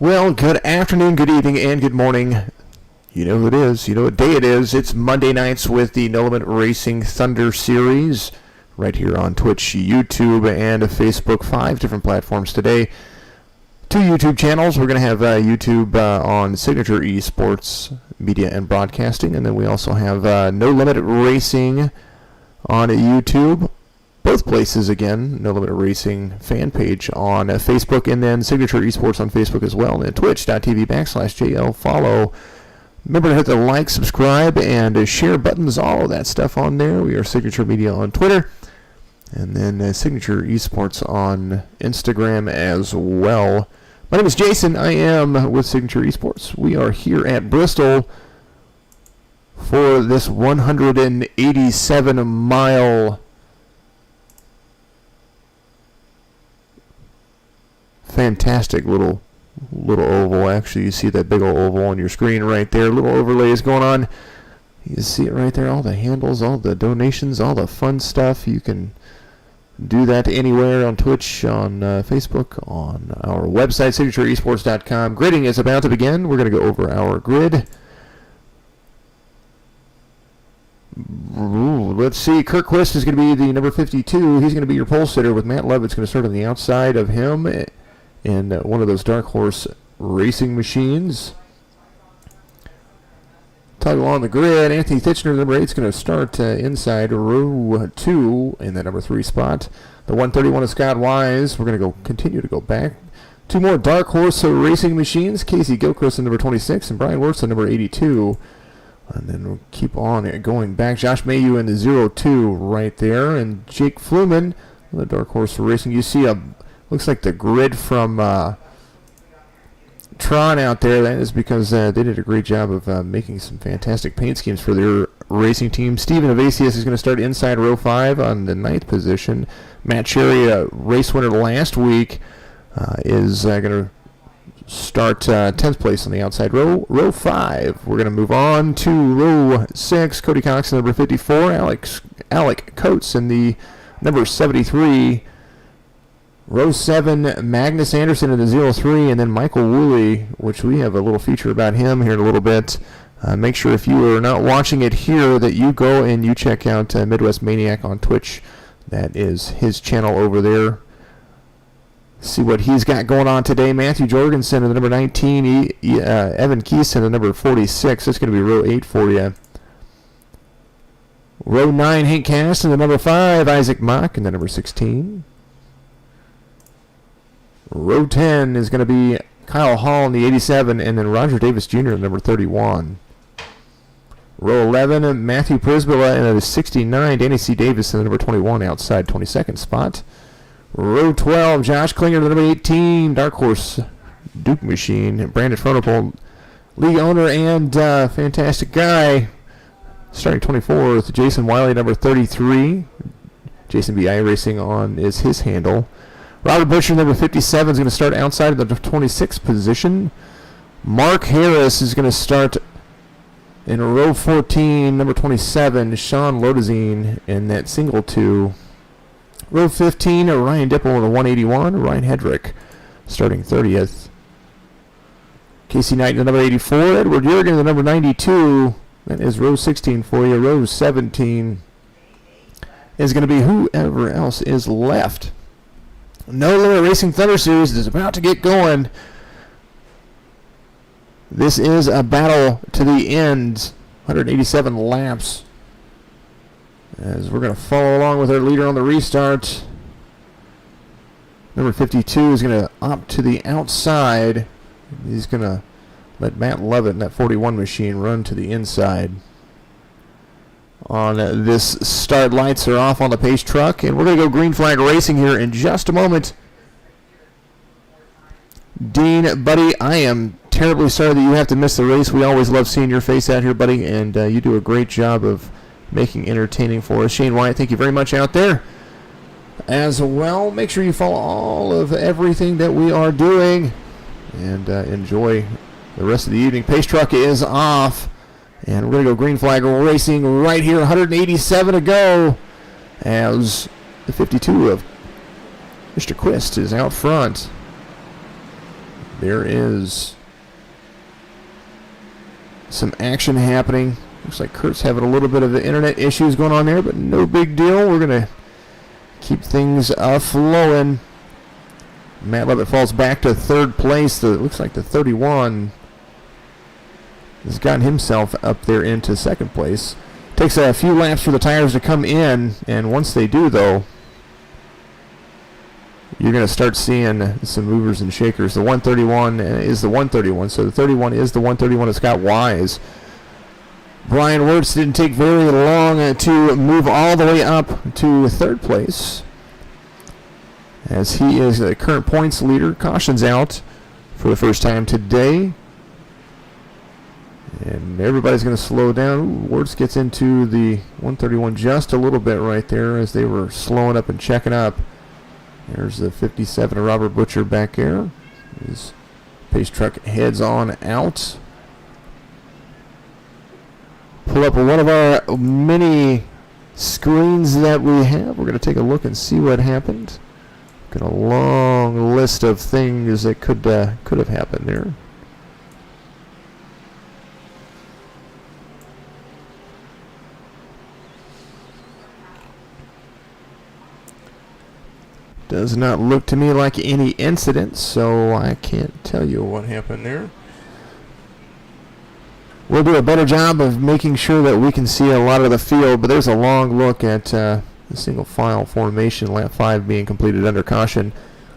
Well, good afternoon, good evening, and good morning. You know who it is. You know what day it is. It's Monday nights with the No Limit Racing Thunder Series right here on Twitch, YouTube, and Facebook. 5 different platforms today. 2 YouTube channels. We're going to have YouTube on Signature Esports Media and Broadcasting, and then we also have No Limit Racing on YouTube. Both places, again, No Limit Racing fan page on Facebook, and then Signature Esports on Facebook as well, and then twitch.tv/JL follow. Remember to hit the like, subscribe, and share buttons, all of that stuff on there. We are Signature Media on Twitter, and then Signature Esports on Instagram as well. My name is Jason. I am with Signature Esports. We are here at Bristol for this 187-mile fantastic little oval. Actually, you see that big old oval on your screen right there. Little overlay is going on. You see it right there. All the handles, all the donations, all the fun stuff. You can do that anywhere on Twitch, on Facebook, on our website, signatureesports.com. Gridding is about to begin. We're going to go over our grid. Ooh, let's see. Kirk Quist is going to be the number 52. He's going to be your pole sitter, with Matt Levitt's going to start on the outside of him in one of those Dark Horse racing machines. Tug along the grid. Anthony Titchener, number 8, is going to start inside row 2 in the number 3 spot. The 131 is Scott Wise. We're going to continue to go back. 2 more Dark Horse racing machines. Casey Gilchrist in number 26 and Bryan Wertz in number 82. And then we'll keep on going back. Josh Mayu in the 02 right there. And Jake Fluman, the Dark Horse Racing. You see looks like the grid from Tron out there. That is because they did a great job of making some fantastic paint schemes for their racing team. Steven Evasius is going to start inside row 5 on the 9th position. Matt Cherry, a race winner last week, is going to start 10th place on the outside row 5. We're going to move on to row 6. Cody Cox, number 54. Alec Coates in the number 73. Row 7, Magnus Anderson in the 03, and then Michael Woolley, which we have a little feature about him here in a little bit. Make sure if you are not watching it here that you go and you check out Midwest Maniac on Twitch. That is his channel over there. See what he's got going on today. Matthew Jorgensen in the number 19, Evan Keeson in the number 46. That's going to be row 8 for you. Row 9, Hank Cass in the number 5, Isaac Mock in the number 16. Row 10 is going to be Kyle Hall in the 87, and then Roger Davis Jr. in number 31. Row 11, Matthew Prisbilla in the 69, Danny C. Davis in the number 21, outside 22nd spot. Row 12, Josh Klinger in the number 18, Dark Horse Duke Machine. Brandon Fronopole, league owner and fantastic guy. Starting 24th, Jason Wiley, number 33. Jason B. iRacing on is his handle. Robert Butcher, number 57, is going to start outside of the 26th position. Mark Harris is going to start in row 14, number 27, Sean Lodazine in that single 2. Row 15, Ryan Dipple in the 181, Ryan Hedrick starting 30th. Casey Knight in the number 84, Edward Jurgen in the number 92. That is row 16 for you. Row 17 is going to be whoever else is left. No Limit Racing Thunder Series is about to get going. This is a battle to the end. 187 laps. As we're going to follow along with our leader on the restart. Number 52 is going to opt to the outside. He's going to let Matt Levitt in that 41 machine run to the inside. On this start, lights are off on the pace truck, and we're going to go green flag racing here in just a moment. Dean, buddy, I am terribly sorry that you have to miss the race. We always love seeing your face out here, buddy, and you do a great job of making entertaining for us. Shane Wyatt, thank you very much out there. As well, make sure you follow all of everything that we are doing, and enjoy the rest of the evening. Pace truck is off. And we're going to go green flag racing right here. 187 to go as the 52 of Mr. Quist is out front. there is some action happening. Looks like Kurt's having a little bit of the internet issues going on there, but no big deal. We're going to keep things flowing. Matt Levitt falls back to third place. It looks like the 31 has gotten himself up there into second place. Takes a few laps for the tires to come in, and once they do, though, you're going to start seeing some movers and shakers. The 131 is the 131, so the 31 is the 131 of Scott Wise. Bryan Wertz didn't take very long to move all the way up to third place, as he is the current points leader. Caution's out for the first time today. And everybody's going to slow down. Ooh, Wertz gets into the 131 just a little bit right there as they were slowing up and checking up. There's the 57 of Robert Butcher back there. His pace truck heads on out. Pull up one of our many screens that we have. We're going to take a look and see what happened. Got a long list of things that could have happened there. Does not look to me like any incident, so I can't tell you what happened there. We'll do a better job of making sure that we can see a lot of the field, but there's a long look at the single file formation, lap 5 being completed under caution.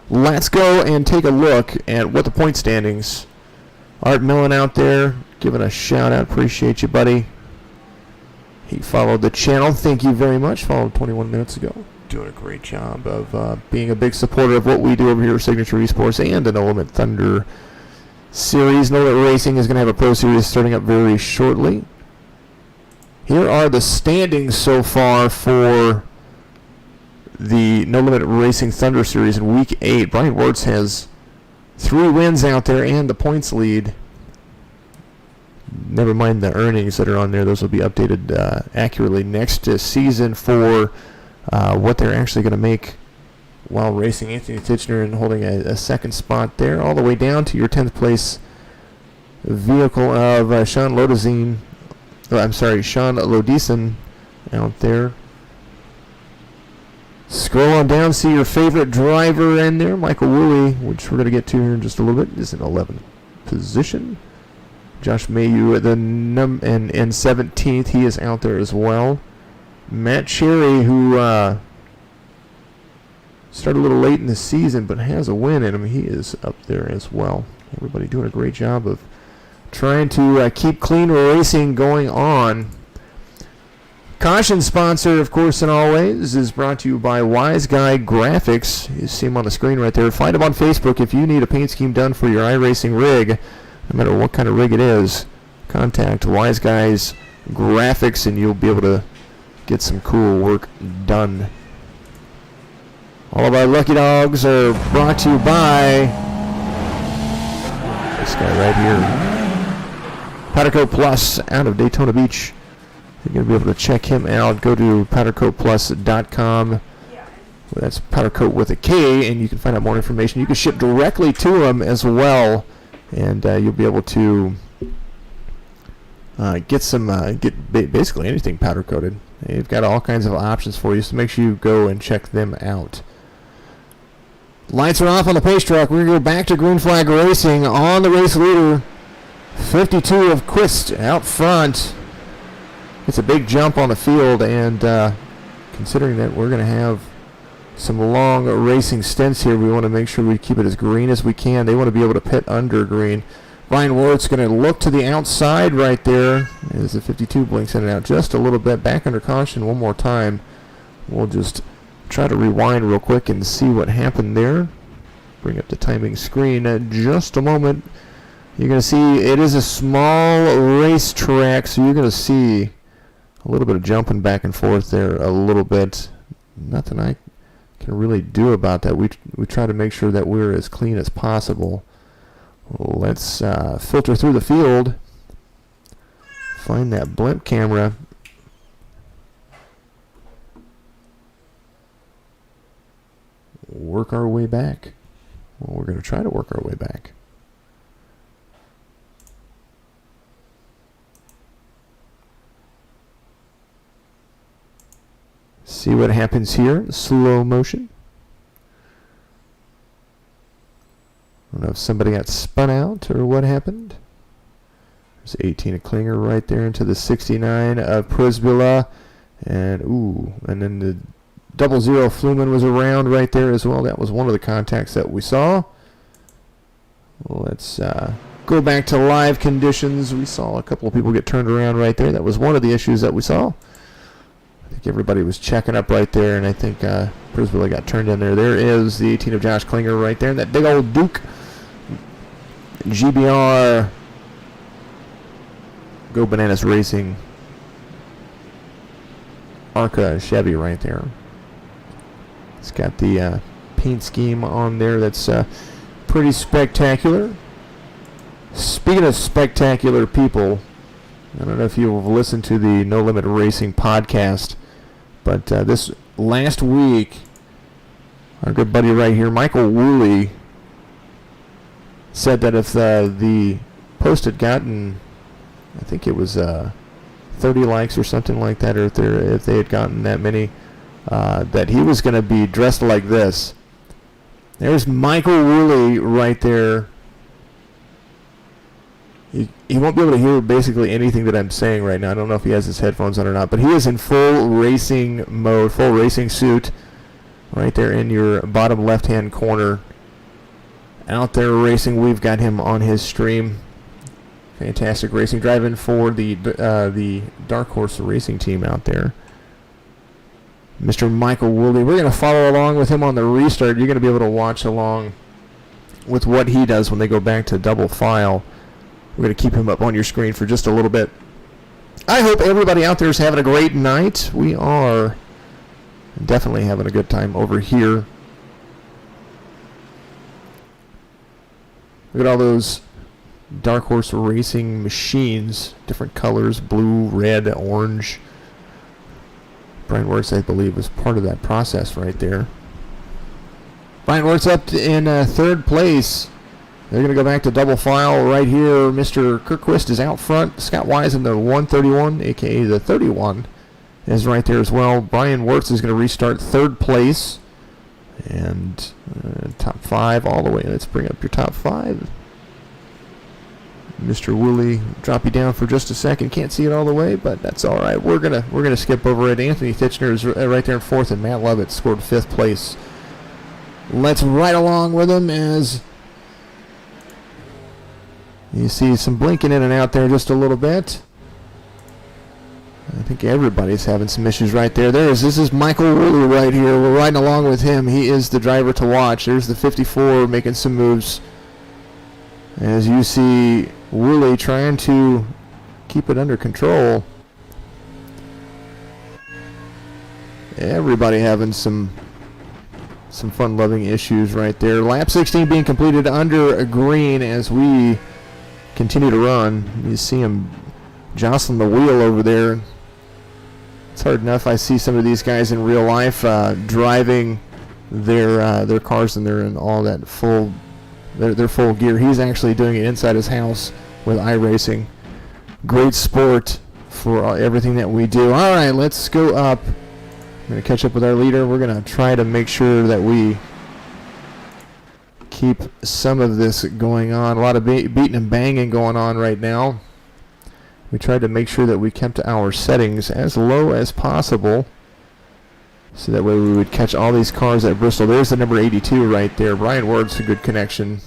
Let's go and take a look at what the point standings. Art Millen out there giving a shout out. Appreciate you, buddy. He followed the channel. Thank you very much. Followed 21 minutes ago. Doing a great job of being a big supporter of what we do over here at Signature Esports and an Element Thunder series. No Limit Racing is going to have a pro series starting up very shortly. Here are the standings so far for the No Limit Racing Thunder series in week 8. Bryan Wertz has 3 wins out there and the points lead. Never mind the earnings that are on there. Those will be updated accurately next season for what they're actually going to make while racing. Anthony Titchener and holding a second spot there, all the way down to your 10th place vehicle of Sean Lodizine. Sean Lodison out there. Scroll on down, see your favorite driver in there, Michael Woolley, which we're going to get to here in just a little bit, is in 11th position. Josh Mayu at the in 17th, he is out there as well. Matt Cherry, who started a little late in the season but has a win in him, he is up there as well. Everybody doing a great job of trying to keep clean racing going on. Caution sponsor, of course, and always, is brought to you by Wise Guy Graphics. You see him on the screen right there. Find him on Facebook if you need a paint scheme done for your iRacing rig, no matter what kind of rig it is. Contact Wise Guys Graphics and you'll be able to get some cool work done. All of our lucky dogs are brought to you by this guy right here, Powdercoat Plus out of Daytona Beach. You're going to be able to check him out. Go to powdercoatplus.com. That's Powdercoat with a K, and you can find out more information. You can ship directly to him as well, and you'll be able to get basically anything powder coated. They've got all kinds of options for you, so make sure you go and check them out. Lights are off on the pace truck. We're going to go back to green flag racing on the race leader. 52 of Quist out front. It's a big jump on the field, and considering that we're going to have some long racing stints here, we want to make sure we keep it as green as we can. They want to be able to pit under green. Bryan Wertz going to look to the outside right there as the 52 blinks in and out just a little bit. Back under caution one more time. We'll just try to rewind real quick and see what happened there. Bring up the timing screen in just a moment. You're going to see it is a small racetrack, so you're going to see a little bit of jumping back and forth there a little bit. Nothing I can really do about that. We try to make sure that we're as clean as possible. Let's filter through the field. Find that blimp camera. Work our way back. Well, we're going to try to work our way back. See what happens here in slow motion. I don't know if somebody got spun out or what happened. There's 18 of Klinger right there into the 69 of Prisbilla. And then the 00 Fluman was around right there as well. That was one of the contacts that we saw. Let's go back to live conditions. We saw a couple of people get turned around right there. That was one of the issues that we saw. I think everybody was checking up right there, and I think Prisbilla got turned in there. There is the 18 of Josh Klinger right there. And that big old Duke GBR Go Bananas Racing ARCA Chevy right there. It's got the paint scheme on there that's pretty spectacular. Speaking of spectacular people, I don't know if you've listened to the No Limit Racing podcast, but this last week, our good buddy right here, Michael Woolley, said that if the post had gotten, I think it was 30 likes or something like that, or if they had gotten that many, that he was going to be dressed like this. There's Michael Woolley right there. He won't be able to hear basically anything that I'm saying right now. I don't know if he has his headphones on or not, but he is in full racing mode, full racing suit, right there in your bottom left-hand corner. Out there racing. We've got him on his stream. Fantastic racing, driving for the Dark Horse Racing team out there. Mr. Michael Woolley. We're going to follow along with him on the restart. You're going to be able to watch along with what he does when they go back to double file. We're going to keep him up on your screen for just a little bit. I hope everybody out there is having a great night. We are definitely having a good time over here. Look at all those Dark Horse Racing machines, different colors, blue, red, orange. Bryan Wertz, I believe, was part of that process right there. Bryan Wertz up in third place. They're going to go back to double file right here. Mr. Kirkquist is out front. Scott Wise in the 131, a.k.a. the 31, is right there as well. Bryan Wertz is going to restart third place. And top five all the way. Let's bring up your top five. Mr. Woolley, drop you down for just a second. Can't see it all the way, but that's all right. We're gonna skip over it. Anthony Titchener is right there in fourth, and Matt Lovett scored fifth place. Let's ride along with him as you see some blinking in and out there just a little bit. I think everybody's having some issues right there. This is Michael Woolley right here. We're riding along with him. He is the driver to watch. There's the 54 making some moves. As you see Woolley trying to keep it under control. Everybody having some fun-loving issues right there. Lap 16 being completed under a green as we continue to run. You see him jostling the wheel over there. It's hard enough. I see some of these guys in real life driving their cars, and they're in all that full gear. He's actually doing it inside his house with iRacing. Great sport for everything that we do. All right, let's go up. I'm going to catch up with our leader. We're going to try to make sure that we keep some of this going on. A lot of beating and banging going on right now. We tried to make sure that we kept our settings as low as possible, so that way we would catch all these cars at Bristol. There's the number 82 right there. Bryan Wertz, a good connection.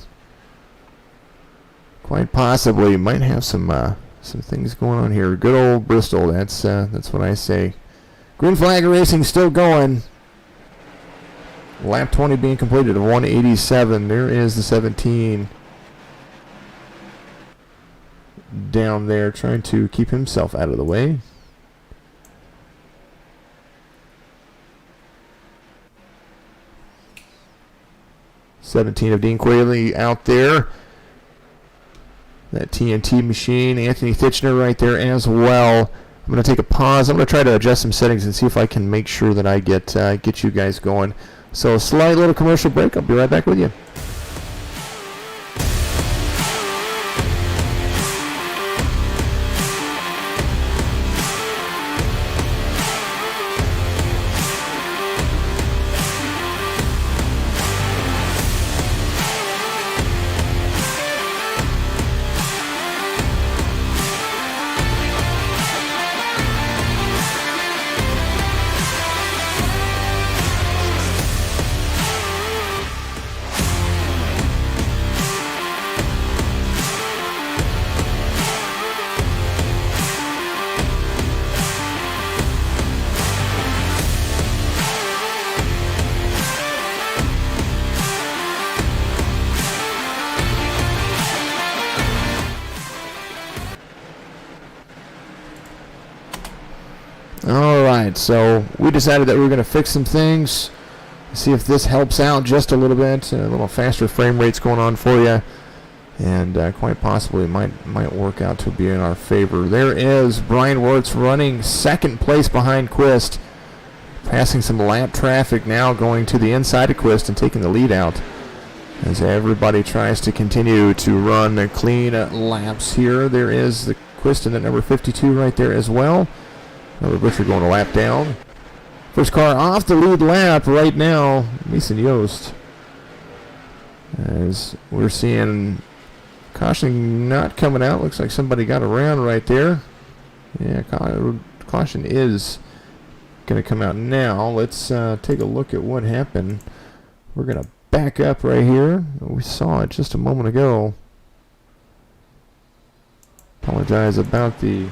Quite possibly might have some things going on here. Good old Bristol. That's what I say. Green flag racing still going. Lap 20 being completed of 187. There is the 17 down there trying to keep himself out of the way. '17 of Dean Quayle out there. That TNT machine. Anthony Titchener right there as well. I'm going to take a pause. I'm going to try to adjust some settings and see if I can make sure that I get you guys going. So a slight little commercial break. I'll be right back with you. All right, so we decided that we were going to fix some things, see if this helps out just a little bit, a little faster frame rates going on for you, and quite possibly might work out to be in our favor. There is Bryan Wertz running second place behind Quist, passing some lap traffic now, going to the inside of Quist and taking the lead out as everybody tries to continue to run clean laps here. There is the Quist in at number 52 right there as well. Another Butcher going a lap down. First car off the lead lap right now, Mason Yost. As we're seeing caution not coming out. Looks like somebody got around right there. Yeah, caution is going to come out now. Let's take a look at what happened. We're going to back up right here. We saw it just a moment ago. Apologize about the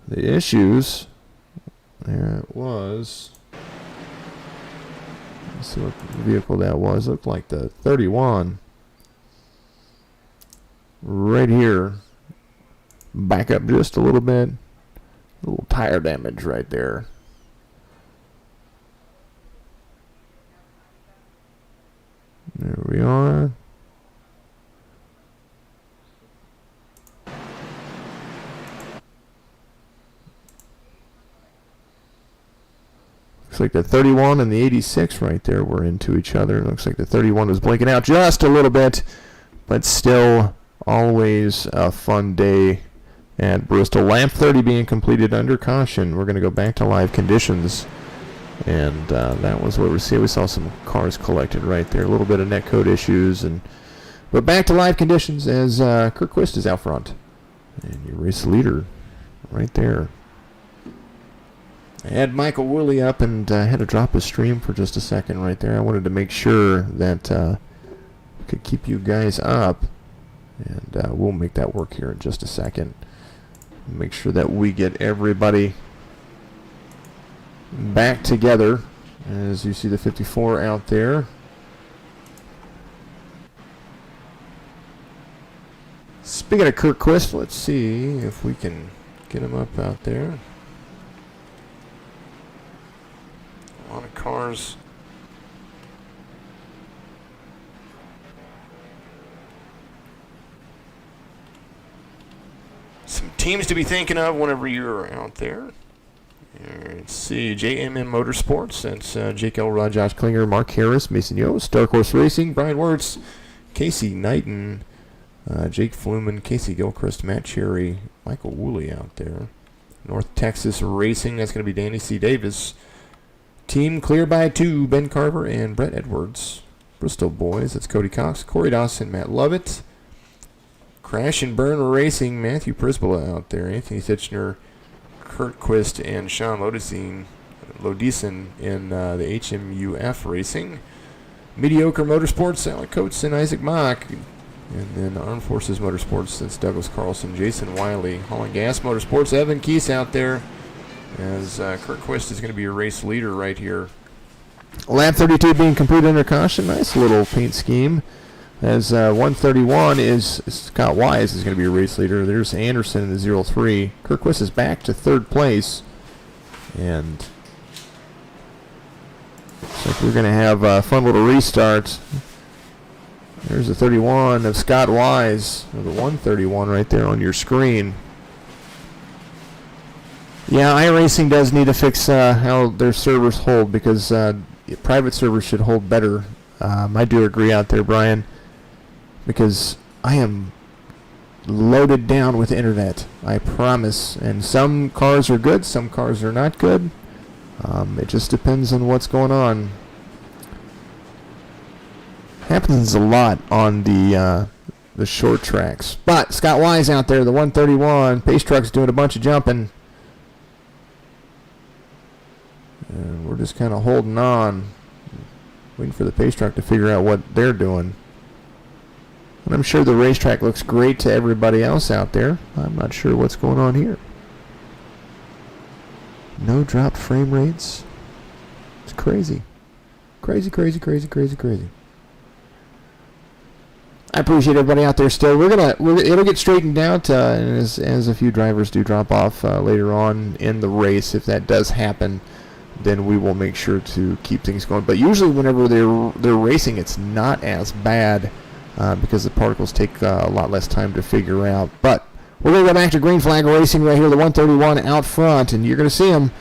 issues. There it was. Let's see what vehicle that was. Looked like the 31. Right here. Back up just a little bit. A little tire damage right there. There we are. Looks like the 31 and the 86 right there were into each other. Looks like the 31 was blinking out just a little bit, but still always a fun day at Bristol. Lap 30 being completed under caution. We're going to go back to live conditions. And that was what we see. We saw some cars collected right there. A little bit of netcode issues. But back to live conditions as Kurt Quist is out front. And your race leader right there. I had Michael Woolley up and had to drop his stream for just a second right there. I wanted to make sure that we could keep you guys up. And we'll make that work here in just a second. Make sure that we get everybody back together as you see the 54 out there. Speaking of Kurt Quist, let's see if we can get him up out there. A lot of cars. Some teams to be thinking of whenever you're out there. Let's see, JMM Motorsports. That's Jake Elrod, Josh Klinger, Mark Harris, Mason Yost, Dark Horse Racing, Bryan Wertz, Casey Knighton, Jake Fluman, Casey Gilchrist, Matt Cherry, Michael Woolley out there. North Texas Racing, that's going to be Danny C. Davis. Team Clear by 2, Ben Carver and Brett Edwards. Bristol Boys, that's Cody Cox, Corey Dawson, Matt Lovett. Crash and Burn Racing, Matthew Prisbilla out there, Anthony Titchener, Kurt Quist, and Sean Lodison in the HMUF Racing. Mediocre Motorsports, Alec Coates and Isaac Mock. And then Armed Forces Motorsports, that's Douglas Carlson, Jason Wiley. Hauling Gas Motorsports, Evan Keese out there. As Kurt Quist is going to be your race leader right here. Lap 32 being completed under caution. Nice little paint scheme. As 131 is Scott Wise is going to be a race leader. There's Anderson in the 03. Kurt Quist is back to third place. And looks like we're going to have a fun little restart. There's the 31 of Scott Wise, or the 131 right there on your screen. Yeah, iRacing does need to fix how their servers hold, because private servers should hold better. I do agree out there, Brian, because I am loaded down with internet, I promise. And some cars are good, some cars are not good. It just depends on what's going on. Happens a lot on the short tracks. But Scott Wise out there, the 131, Pace Truck's doing a bunch of jumping. And we're just kind of holding on, waiting for the Pace Truck to figure out what they're doing. And I'm sure the racetrack looks great to everybody else out there. I'm not sure what's going on here. No dropped frame rates. It's crazy. Crazy, crazy, crazy, crazy, crazy. I appreciate everybody out there still. It'll get straightened out as a few drivers do drop off later on in the race. If that does happen, then we will make sure to keep things going. But usually whenever they're racing, it's not as bad because the particles take a lot less time to figure out. But we're going to go back to green flag racing right here, the 131 out front, and you're going to see him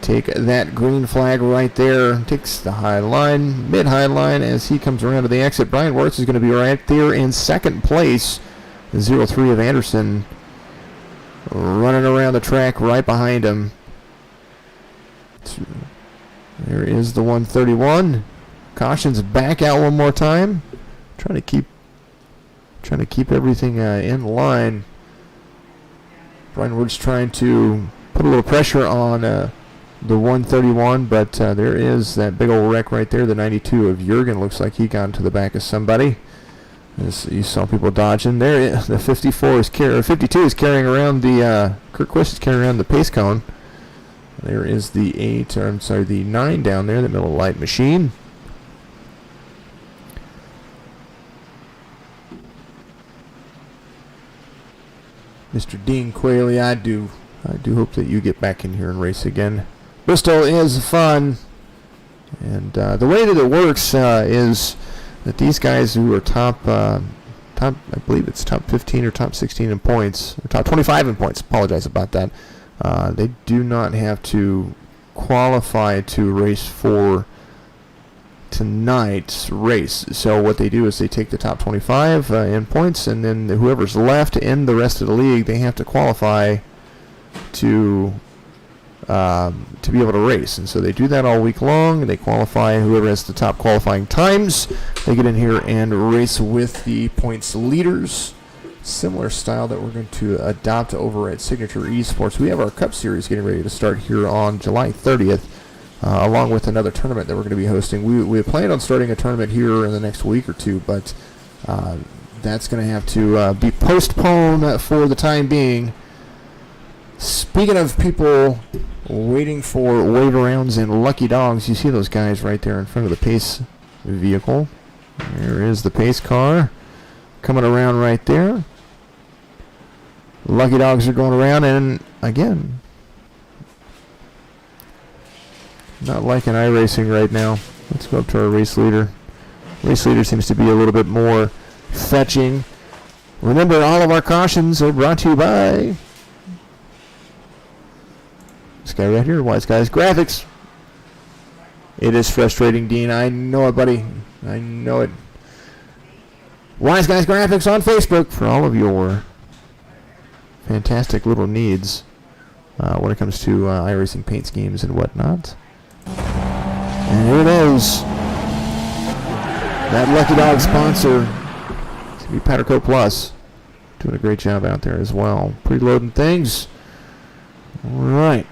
take that green flag right there. Takes the high line, mid-high line as he comes around to the exit. Bryan Wertz is going to be right there in second place. The 03 of Anderson running around the track right behind him. There is the 131. Caution's back out one more time. Trying to keep everything in line. Bryan Wertz trying to put a little pressure on the 131, but there is that big old wreck right there. The 92 of Jurgen looks like he got into the back of somebody. As you saw people dodging there. The 52 is carrying around the Kurt Quist is carrying around the pace cone. There is the the 9 down there, the Miller Lite machine. Mr. Dean Quayle, I do hope that you get back in here and race again. Bristol is fun, and the way that it works is that these guys who are top, I believe it's top 15 or top 16 in points, or top 25 in points. Apologize about that. They do not have to qualify to race for tonight's race. So what they do is they take the top 25 in points, and then whoever's left in the rest of the league, they have to qualify to be able to race. And so they do that all week long, and they qualify. Whoever has the top qualifying times, they get in here and race with the points leaders. Similar style that we're going to adopt over at Signature Esports. We have our Cup Series getting ready to start here on July 30th, along with another tournament that we're going to be hosting. We plan on starting a tournament here in the next week or two, but that's going to have to be postponed for the time being. Speaking of people waiting for wait arounds and lucky dogs, you see those guys right there in front of the pace vehicle. There is the pace car coming around right there. Lucky dogs are going around, and again, not liking iRacing right now. Let's go up to our race leader. Race leader seems to be a little bit more fetching. Remember, all of our cautions are brought to you by this guy right here, Wise Guys Graphics. It is frustrating, Dean. I know it, buddy. I know it. Wise Guys Graphics on Facebook for all of your fantastic little needs when it comes to iRacing paint schemes and whatnot. And here it is. That Lucky Dog sponsor. It's going to be Patterco Plus. Doing a great job out there as well. Preloading things. All right.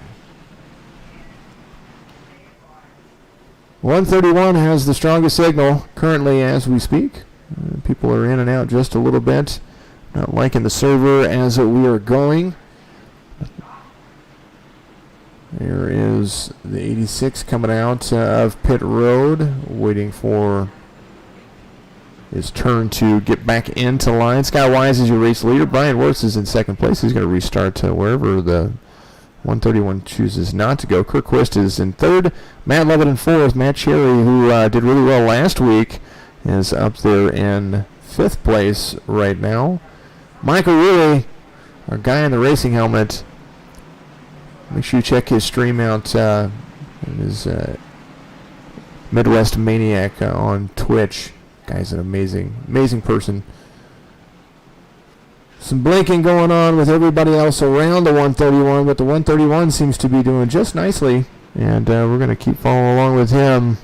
131 has the strongest signal currently as we speak. People are in and out just a little bit. Not liking the server as we are going. There is the 86 coming out of pit road, waiting for his turn to get back into line. Scott Wise is your race leader. Bryan Wertz is in second place. He's going to restart to wherever the 131 chooses not to go. Kurt Quist is in third. Matt Levitt in fourth. Matt Cherry, who did really well last week, is up there in fifth place right now. Michael Woolley, our guy in the racing helmet. Make sure you check his stream out. His Midwest Maniac on Twitch. Guy's an amazing person. Some blinking going on with everybody else around the 131, but the 131 seems to be doing just nicely, and we're going to keep following along with him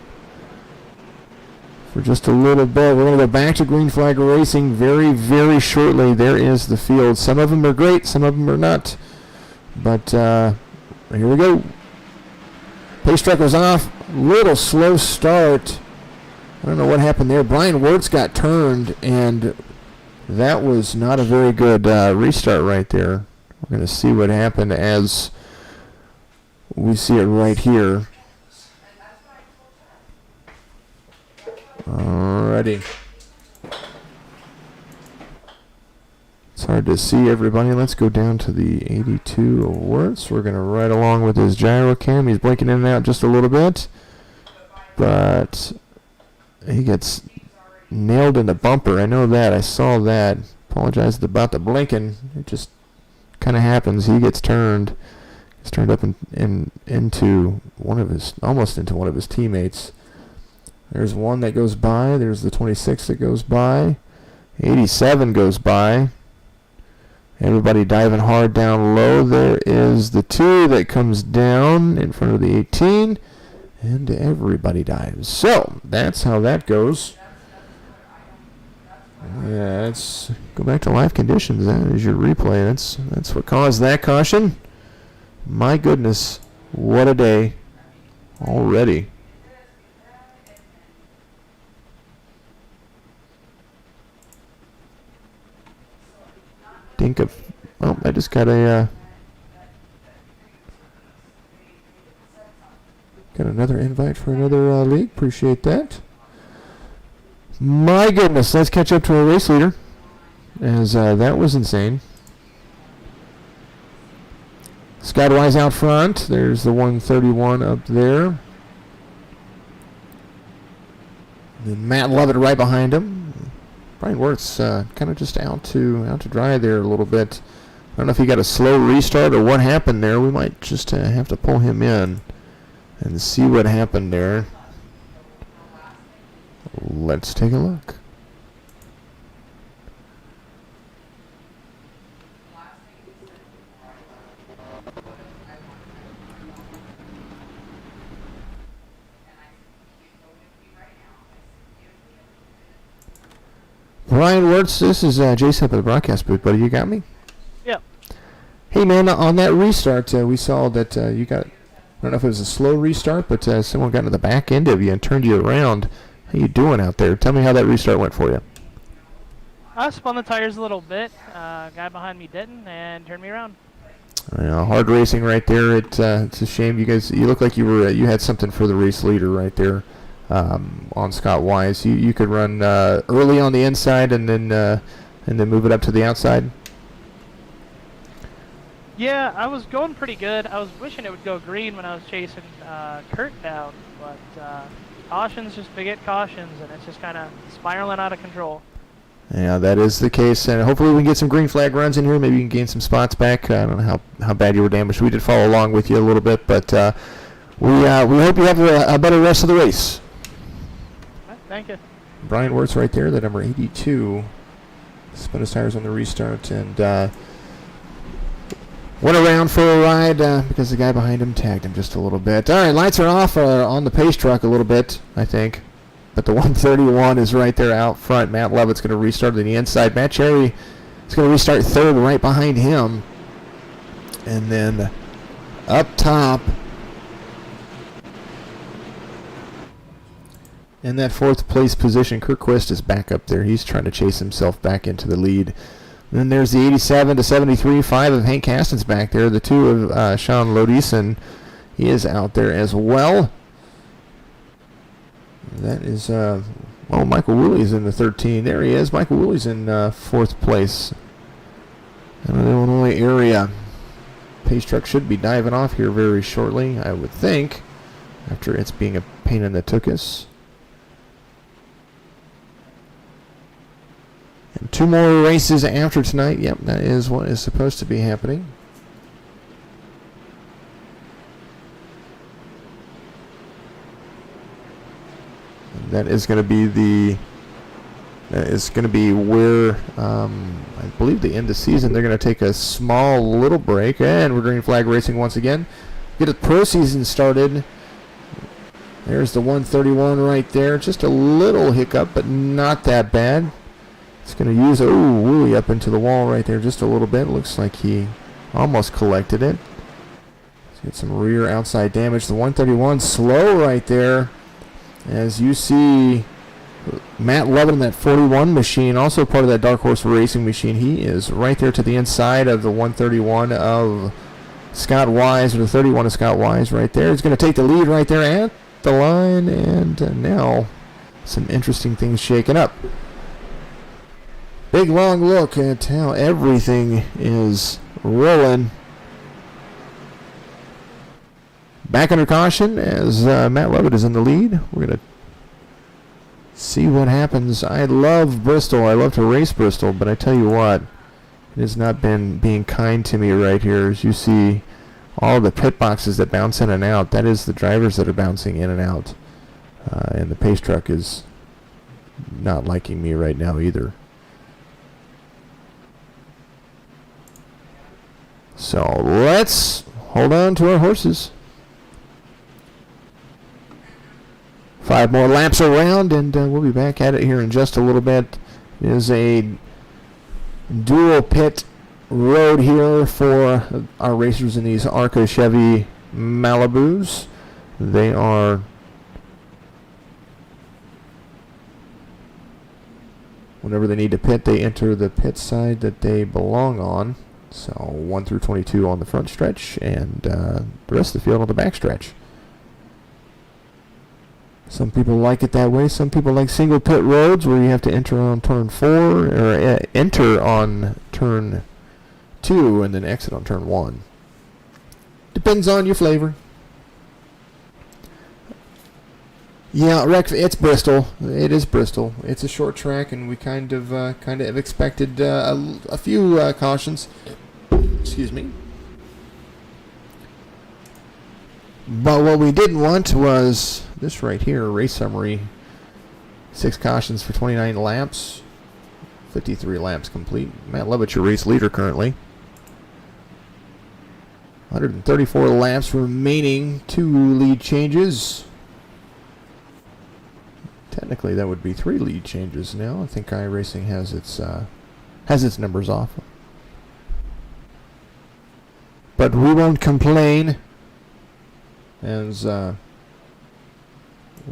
for just a little bit. We're going to go back to green flag racing very, very shortly. There is the field. Some of them are great, some of them are not. But here we go. Pace truck was off. Little slow start. I don't know what happened there. Bryan Wertz got turned, and that was not a very good restart right there. We're going to see what happened as we see it right here. Alrighty. It's hard to see everybody. Let's go down to the 82 of Wertz. We're going to ride along with his gyro cam. He's blinking in and out just a little bit. But he gets nailed in the bumper. I know that. I saw that. Apologize about the blinking. It just kind of happens. He gets turned. He's turned up into one of his, almost into one of his teammates. There's one that goes by. There's the 26 that goes by. 87 goes by. Everybody diving hard down low. There is the 2 that comes down in front of the 18. And everybody dives. So, that's how that goes. Yeah, let's go back to live conditions. That is your replay. That's what caused that caution. My goodness, what a day already. Think of, oh, I just got a got another invite for another league. Appreciate that. My goodness, let's catch up to our race leader, as that was insane. Scott Wise out front. There's the 131 up there. And Matt Lovett right behind him. Bryan Wertz kind of just out to dry there a little bit. I don't know if he got a slow restart or what happened there. We might just have to pull him in and see what happened there. Let's take a look. Bryan Wertz, this is Jason up at the broadcast booth, buddy. You got me? Yeah. Hey, man, on that restart, we saw that you got, I don't know if it was a slow restart, but someone got to the back end of you and turned you around. How you doing out there? Tell me how that restart went for you. I spun the tires a little bit. Guy behind me didn't and turned me around. Hard racing right there. It's a shame you guys. You look like you had something for the race leader right there on Scott Wise. You could run early on the inside and then move it up to the outside. Yeah, I was going pretty good. I was wishing it would go green when I was chasing Kurt down, but cautions just beget cautions, and it's just kind of spiraling out of control. Yeah, that is the case, and hopefully we can get some green flag runs in here. Maybe you can gain some spots back. I don't know how bad you were damaged. We did follow along with you a little bit, but we hope you have a better rest of the race. Thank you. Bryan Wertz right there, the number 82. Spun his tires on the restart and went around for a ride because the guy behind him tagged him just a little bit. All right, lights are off on the pace truck a little bit, I think. But the 131 is right there out front. Matt Levitt's going to restart on the inside. Matt Cherry is going to restart third right behind him. And then up top, in that fourth place position, Kurt Quist is back up there. He's trying to chase himself back into the lead. And then there's the 87 to 73, 5 of Hank Caston's back there. The 2 of Sean Lodison, he is out there as well. That is, Michael Woolley's in the 13. There he is. Michael Woolley's in fourth place. In the Illinois area. Pace truck should be diving off here very shortly, I would think, after it's being a pain in the tuchus. And 2 more races after tonight. Yep, that is what is supposed to be happening. And that is going to be where I believe the end of the season they're going to take a small little break, and we're green flag racing once again. Get the pro season started. There's the 131 right there. Just a little hiccup, but not that bad. It's going to use Woolley up into the wall right there just a little bit. Looks like he almost collected it. Let's get some rear outside damage. The 131 slow right there. As you see, Matt Lovett in that 41 machine, also part of that Dark Horse Racing machine. He is right there to the inside of the 131 of Scott Wise, or the 31 of Scott Wise right there. He's going to take the lead right there at the line, and now some interesting things shaking up. Big long look at how everything is rolling. Back under caution as Matt Levitt is in the lead. We're going to see what happens. I love Bristol. I love to race Bristol, but I tell you what, it has not been being kind to me right here. As you see, all the pit boxes that bounce in and out, that is the drivers that are bouncing in and out. And the pace truck is not liking me right now either. So let's hold on to our horses. 5 more laps around, and we'll be back at it here in just a little bit. It is a dual pit road here for our racers in these ARCA Chevy Malibus. They are whenever they need to pit, they enter the pit side that they belong on. So 1 through 22 on the front stretch, and the rest of the field on the back stretch. Some people like it that way. Some people like single pit roads where you have to enter on turn 4 or enter on turn 2 and then exit on turn 1. Depends on your flavor. Yeah, it's Bristol. It is Bristol. It's a short track, and we kind of have expected a few cautions. Excuse me. But what we didn't want was this right here, race summary. 6 cautions for 29 laps. 53 laps complete. Matt Levitt, your race leader currently. 134 laps remaining. 2 lead changes. Technically, that would be 3 lead changes now. I think iRacing has its numbers off. But we won't complain, as we'll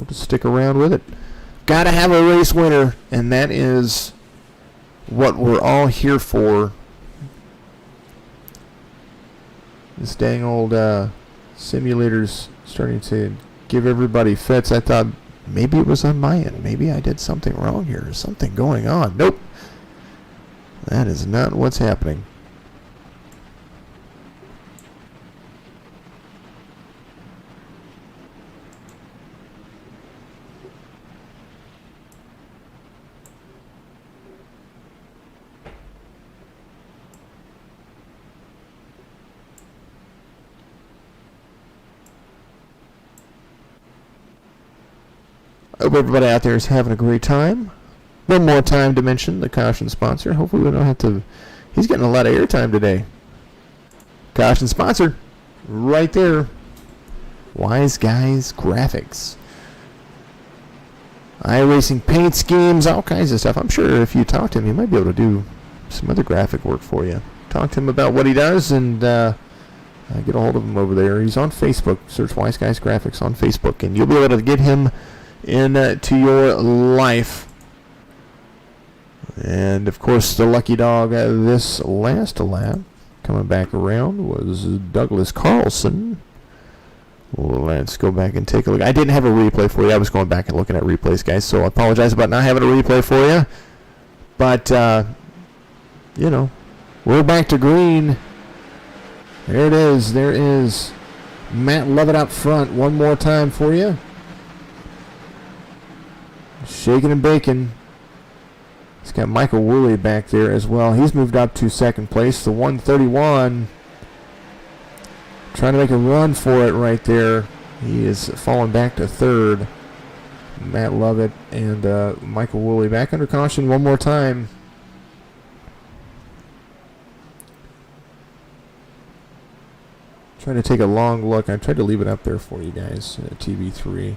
just stick around with it. Gotta have a race winner, and that is what we're all here for. This dang old simulator's starting to give everybody fits. I thought maybe it was on my end. Maybe I did something wrong here. There's something going on. Nope. That is not what's happening. I hope everybody out there is having a great time. One more time to mention the caution sponsor. Hopefully we don't have to... He's getting a lot of airtime today. Caution sponsor. Right there. Wise Guys Graphics. iRacing paint schemes, all kinds of stuff. I'm sure if you talk to him, he might be able to do some other graphic work for you. Talk to him about what he does and get a hold of him over there. He's on Facebook. Search Wise Guys Graphics on Facebook, and you'll be able to get him into your life. And of course the lucky dog this last lap coming back around was Douglas Carlson. Let's go back and take a look. I didn't have a replay for you. I was going back and looking at replays, guys, so I apologize about not having a replay for you. But you know, we're back to green. There it is. There is Matt Levitt up front one more time for you. Shaking and baking. He's got Michael Woolley back there as well. He's moved up to second place. The 131. Trying to make a run for it right there. He is falling back to third. Matt Levitt and Michael Woolley back under caution one more time. Trying to take a long look. I tried to leave it up there for you guys. TV3.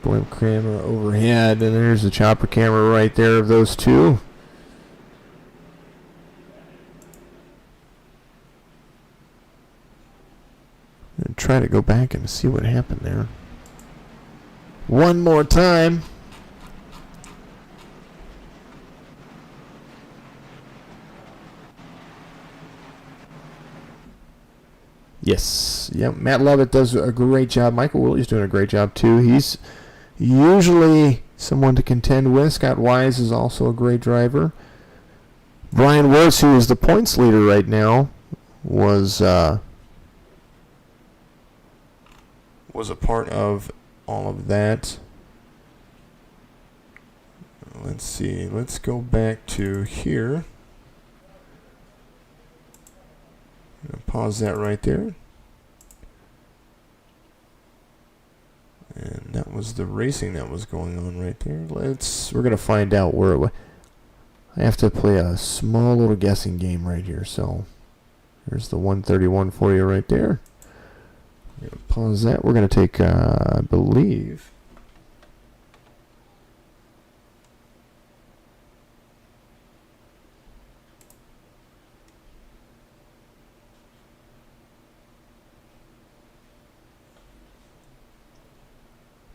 Blimp camera overhead, and there's the chopper camera right there of those two. And try to go back and see what happened there. One more time. Yes. Yep. Matt Levitt does a great job. Michael Woolley's doing a great job too. He's usually someone to contend with. Scott Wise is also a great driver. Bryan Wertz, who is the points leader right now, was a part of all of that. Let's see. Let's go back to here. I'm gonna pause that right there. And that was the racing that was going on right there. We're gonna find out where it was. I have to play a small little guessing game right here. So here's the 131 for you right there. I'm gonna pause that. We're gonna take, I believe.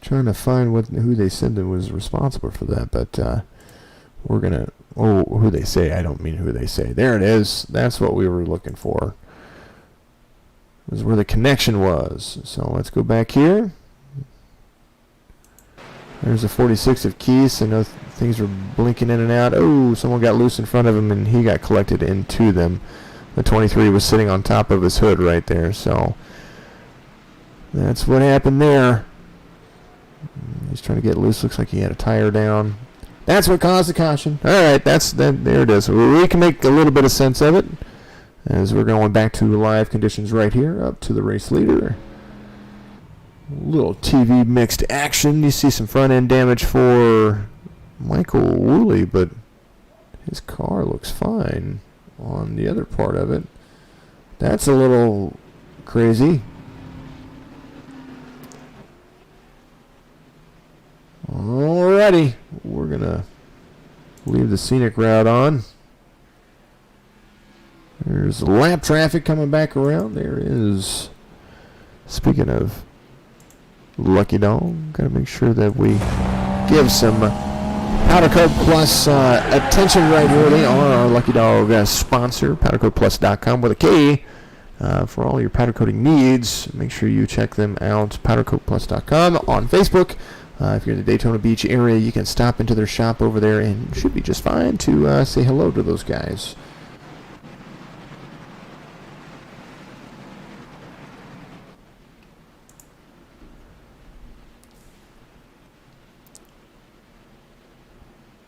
Trying to find who they said that was responsible for that, but we're gonna who they say. I don't mean who they say. There it is. That's what we were looking for. It was where the connection was. So let's go back here. There's a 46 of Keith. I know things were blinking in and out. Oh, someone got loose in front of him and he got collected into them. The 23 was sitting on top of his hood right there. So that's what happened there. He's trying to get loose. Looks like he had a tire down. That's what caused the caution. All right, there it is. We can make a little bit of sense of it as we're going back to live conditions right here, up to the race leader. Little TV mixed action. You see some front end damage for Michael Woolley, but his car looks fine on the other part of it. That's a little crazy. Alrighty, we're gonna leave the scenic route on. There's lap traffic coming back around. There is. Speaking of Lucky Dog, gotta make sure that we give some Powder Coat Plus attention right here. They are our Lucky Dog sponsor, powdercoatplus.com with a K. For all your powder coating needs, make sure you check them out, powdercoatplus.com on Facebook. If you're in the Daytona Beach area, you can stop into their shop over there and should be just fine to say hello to those guys.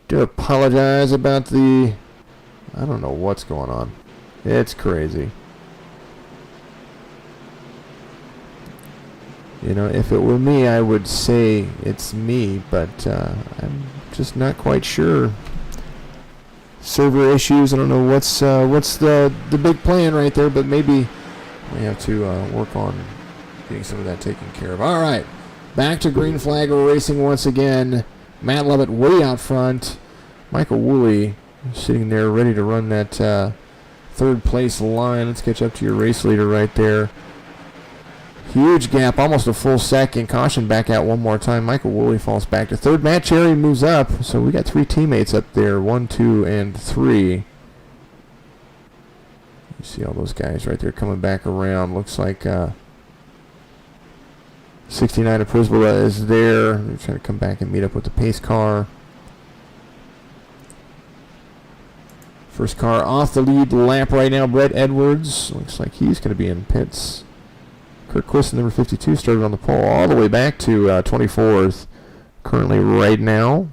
Do apologize about I don't know what's going on. It's crazy. You know, if it were me, I would say it's me, but I'm just not quite sure. Server issues. I don't know what's the big plan right there, but maybe we have to work on getting some of that taken care of. All right, back to green flag racing once again. Matt Lovett way out front. Michael Woolley sitting there ready to run that third place line. Let's catch up to your race leader right there. Huge gap, almost a full second. Caution back out one more time. Michael Woolley falls back to third. Matt Cherry moves up. So we got three teammates up there, 1, 2, and 3. You see all those guys right there coming back around. Looks like 69 of Prisbilla is there. They're trying to come back and meet up with the pace car. First car off the lead lap right now, Brett Edwards. Looks like he's going to be in pits. Kurt Quist, number 52, started on the pole all the way back to 24th currently right now.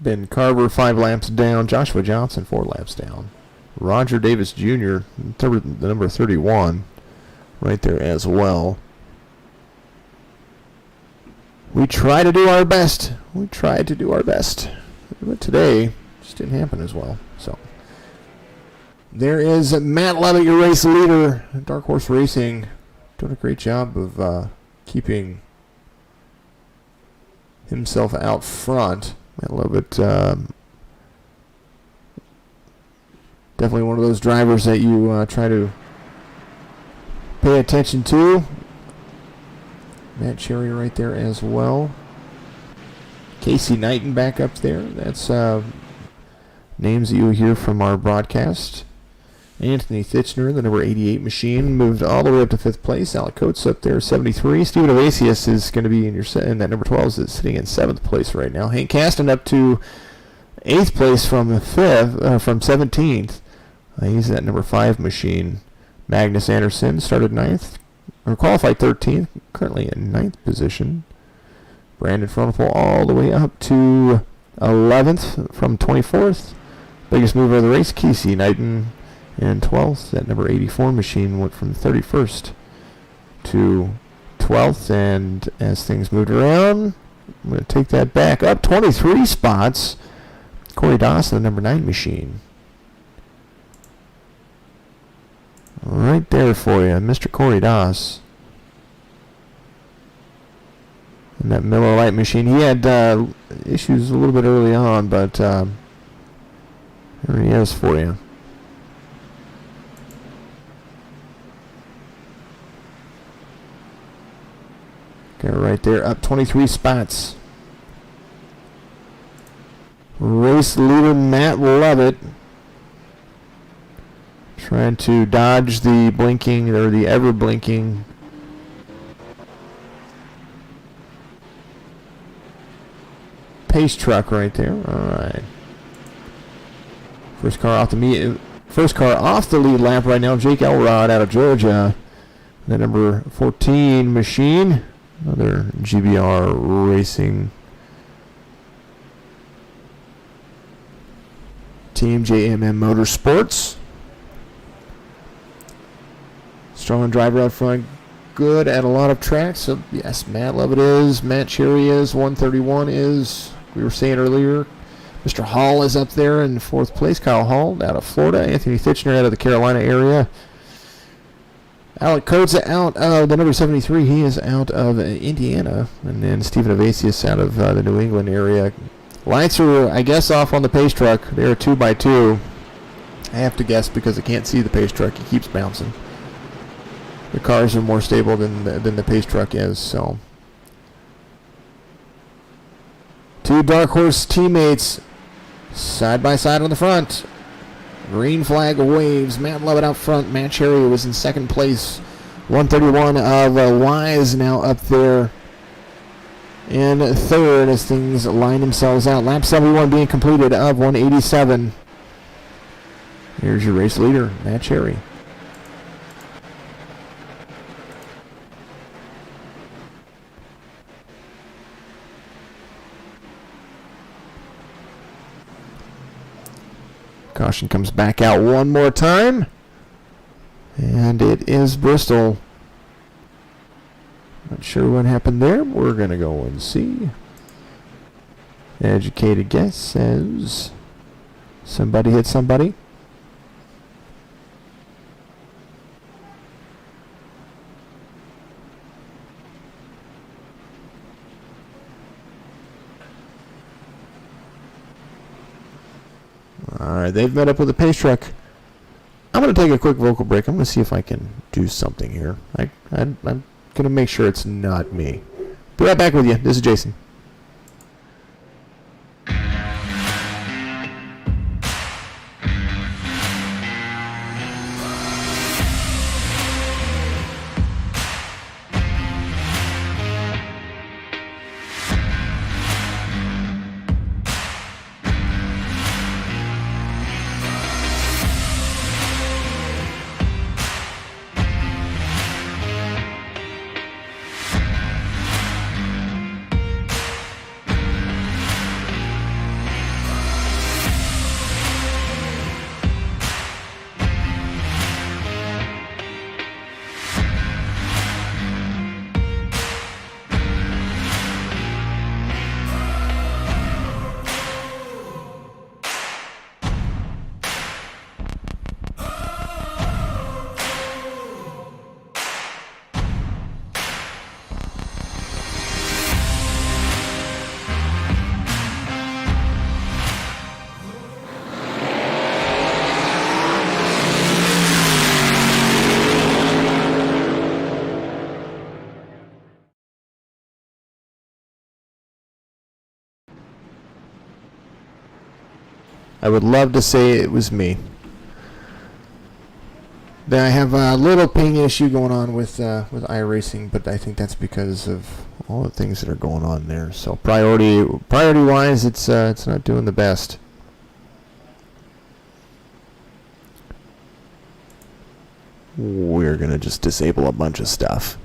Ben Carver 5 laps down. Joshua Johnson 4 laps down. Roger Davis Jr., the number 31, right there as well. We try to do our best. But today just didn't happen as well. So there is Matt Lovett, your race leader. Dark Horse Racing doing a great job of keeping himself out front. Matt Lovett, definitely one of those drivers that you try to pay attention to. Matt Cherry right there as well. Casey Knighton back up there. That's names that you hear from our broadcast. Anthony Thitchner, the number 88 machine, moved all the way up to 5th place. Alec Coates up there, 73. Stephen Evasius is going to be in that number 12, is sitting in 7th place right now. Hank Caston up to 8th place from 17th. He's that number 5 machine. Magnus Anderson started 9th, or qualified 13th, currently in 9th position. Brandon Fronopole all the way up to 11th from 24th. Biggest mover of the race, Kesey Knighton, in 12th. That number 84 machine went from 31st to 12th, and as things moved around, I'm going to take that back up 23 spots. Corey Dawson, the number 9 machine. Right there for you, Mr. Corey Doss. And that Miller Lite machine, he had issues a little bit early on, but there he is for you. Okay, right there, up 23 spots. Race leader Matt Lovett trying to dodge the blinking, or the ever blinking pace truck right there. All right. First car off the lead lap right now, Jake Elrod out of Georgia. The number 14 machine, another GBR Racing team, JMM Motorsports. Strong driver up front, good at a lot of tracks. So yes, Matt Lovett is, Matt Cherry is, 131 is, we were saying earlier. Mr. Hall is up there in 4th place. Kyle Hall out of Florida. Anthony Thitchner out of the Carolina area. Alec Coates out of the number 73. He is out of Indiana. And then Stephen Evasius out of the New England area. Lights are, I guess, off on the pace truck. They're 2x2. I have to guess because I can't see the pace truck. He keeps bouncing. The cars are more stable than the pace truck is, so. Two Dark Horse teammates side by side on the front. Green flag waves. Matt Lovett out front. Matt Cherry was in 2nd place. 131 of Wise now up there in 3rd as things line themselves out. Lap 71 being completed of 187. Here's your race leader, Matt Cherry. Caution comes back out one more time. And it is Bristol. Not sure what happened there. We're going to go and see. Educated guess says somebody hit somebody. Alright, they've met up with a pace truck. I'm going to take a quick vocal break. I'm going to see if I can do something here. I'm going to make sure it's not me. Be right back with you. This is Jason. I would love to say it was me. I have a little ping issue going on with iRacing, but I think that's because of all the things that are going on there. So priority wise, it's not doing the best. We're gonna just disable a bunch of stuff.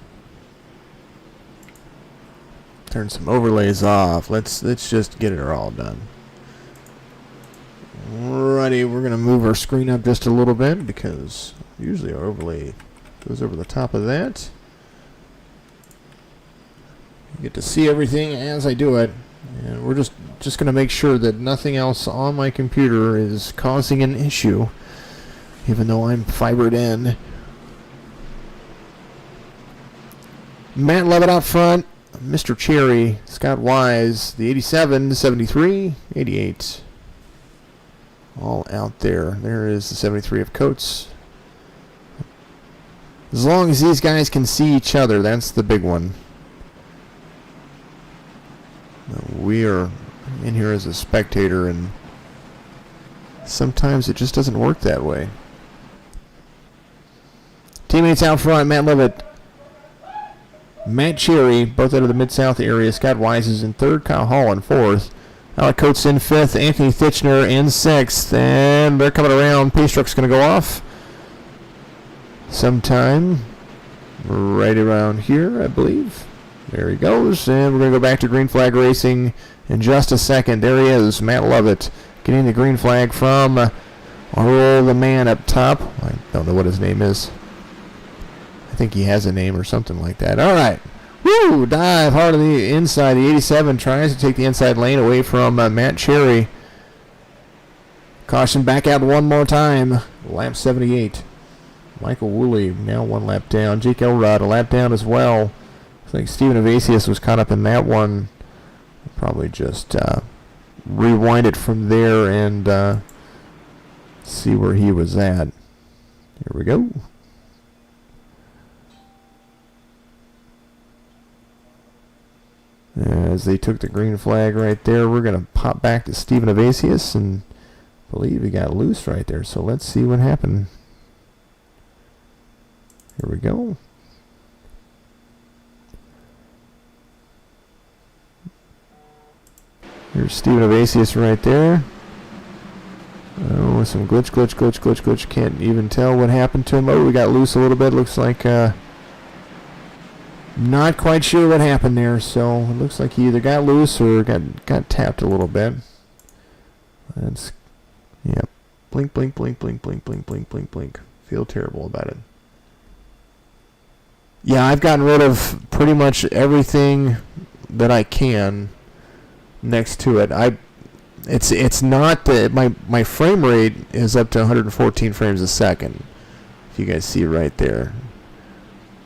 Turn some overlays off. Let's just get it all done. Alrighty, we're gonna move our screen up just a little bit because usually our overlay goes over the top of that. You get to see everything as I do it, and we're just gonna make sure that nothing else on my computer is causing an issue, even though I'm fibered in. Matt Levitt out front, Mr. Cherry, Scott Wise, the 87, the 73, 88. All out there. There is the 73 of Coates. As long as these guys can see each other, that's the big one. We are in here as a spectator, and sometimes it just doesn't work that way. Teammates out front, Matt Levitt, Matt Cherry, both out of the Mid-South area. Scott Wise is in third, Kyle Hall in fourth. Alec Coates in fifth, Anthony Thitchner in sixth, and they're coming around. Pace truck's going to go off sometime right around here, I believe. There he goes, and we're going to go back to green flag racing in just a second. There he is, Matt Levitt, getting the green flag from the man up top. I don't know what his name is. I think he has a name or something like that. All right. Woo! Dive hard on the inside. The 87 tries to take the inside lane away from Matt Cherry. Caution back out one more time. Lap 78. Michael Woolley now one lap down. Jake Elrod a lap down as well. I think Stephen Evasius was caught up in that one. Probably just rewind it from there and see where he was at. Here we go. As they took the green flag right there, we're going to pop back to Stephen Evasius, and I believe he got loose right there. So let's see what happened. Here we go. Here's Stephen Evasius right there. Oh, some glitch. Can't even tell what happened to him. Oh, we got loose a little bit. Looks like not quite sure what happened there, so it looks like he either got loose or got tapped a little bit. That's, yeah, blink. Feel terrible about it. Yeah, I've gotten rid of pretty much everything that I can next to it. It's not that my frame rate is up to 114 frames a second. If you guys see right there.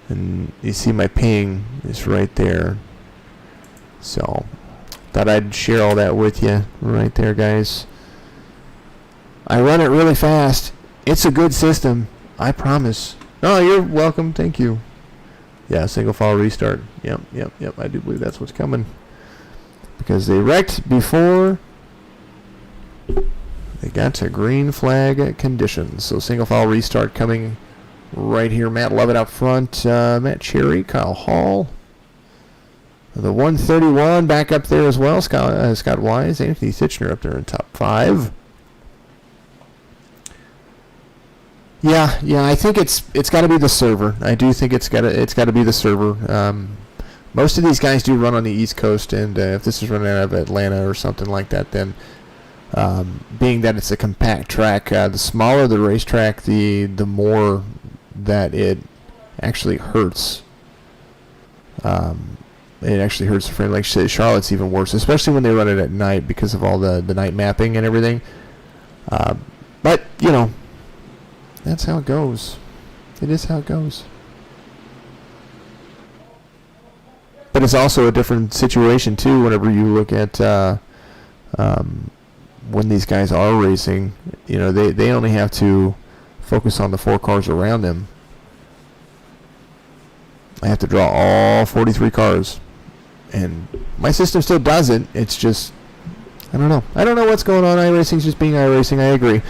And you see my ping is right there. So, thought I'd share all that with you right there, guys. I run it really fast. It's a good system, I promise. Oh, you're welcome. Thank you. Yeah, single file restart. Yep. I do believe that's what's coming. Because they wrecked before they got to green flag conditions. So, single file restart coming right here. Matt Levitt out front, Matt Cherry, Kyle Hall, the 131 back up there as well. Scott Wise, Anthony Thitchner up there in top 5. Yeah. I think it's got to be the server. I do think it's got to be the server. Most of these guys do run on the East Coast, and if this is running out of Atlanta or something like that, then being that it's a compact track, the smaller the racetrack, the more that it actually hurts. It actually hurts the frame. Like Charlotte's even worse, especially when they run it at night because of all the night mapping and everything. But, you know, that's how it goes. It is how it goes. But it's also a different situation, too, whenever you look at when these guys are racing. You know, they only have to focus on the 4 cars around them. I have to draw all 43 cars. And my system still does it. It's just, I don't know. I don't know what's going on. iRacing's just being iRacing. I agree.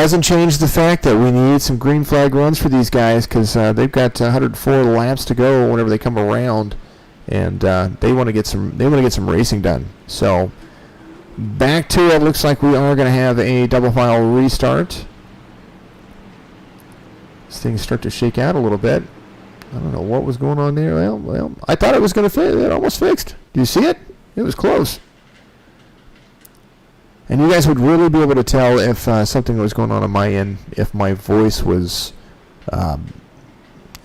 doesn't change the fact that we need some green flag runs for these guys because they've got 104 laps to go whenever they come around, and they want to get some racing done. So back to it. Looks like we are going to have a double file restart. As things start to shake out a little bit. I don't know what was going on there. Well, I thought it was going to fit. It almost fixed. Do you see it? It was close. And you guys would really be able to tell if something was going on my end, if my voice was, it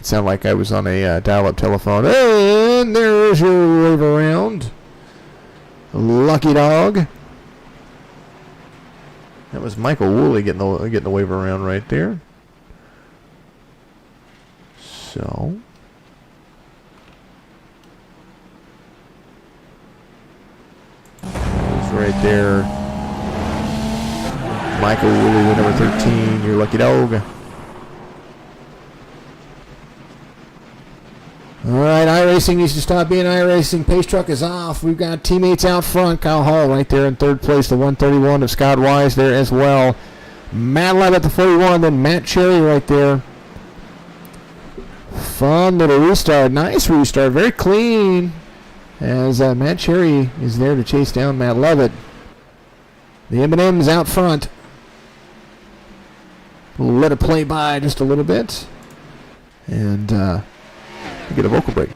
sounded like I was on a dial-up telephone. And there's your wave around. Lucky dog. That was Michael Woolley getting the wave around right there. So. It's right there. Michael Woolley with number 13, your lucky dog. Alright, iRacing needs to stop being iRacing. Pace truck is off. We've got teammates out front. Kyle Hall right there in third place. The 131 of Scott Wise there as well. Matt Love at the 41. Then Matt Cherry right there. Fun little restart. Nice restart. Very clean. As Matt Cherry is there to chase down Matt Lovett. The M&M's out front. We'll let it play by just a little bit. And get a vocal break.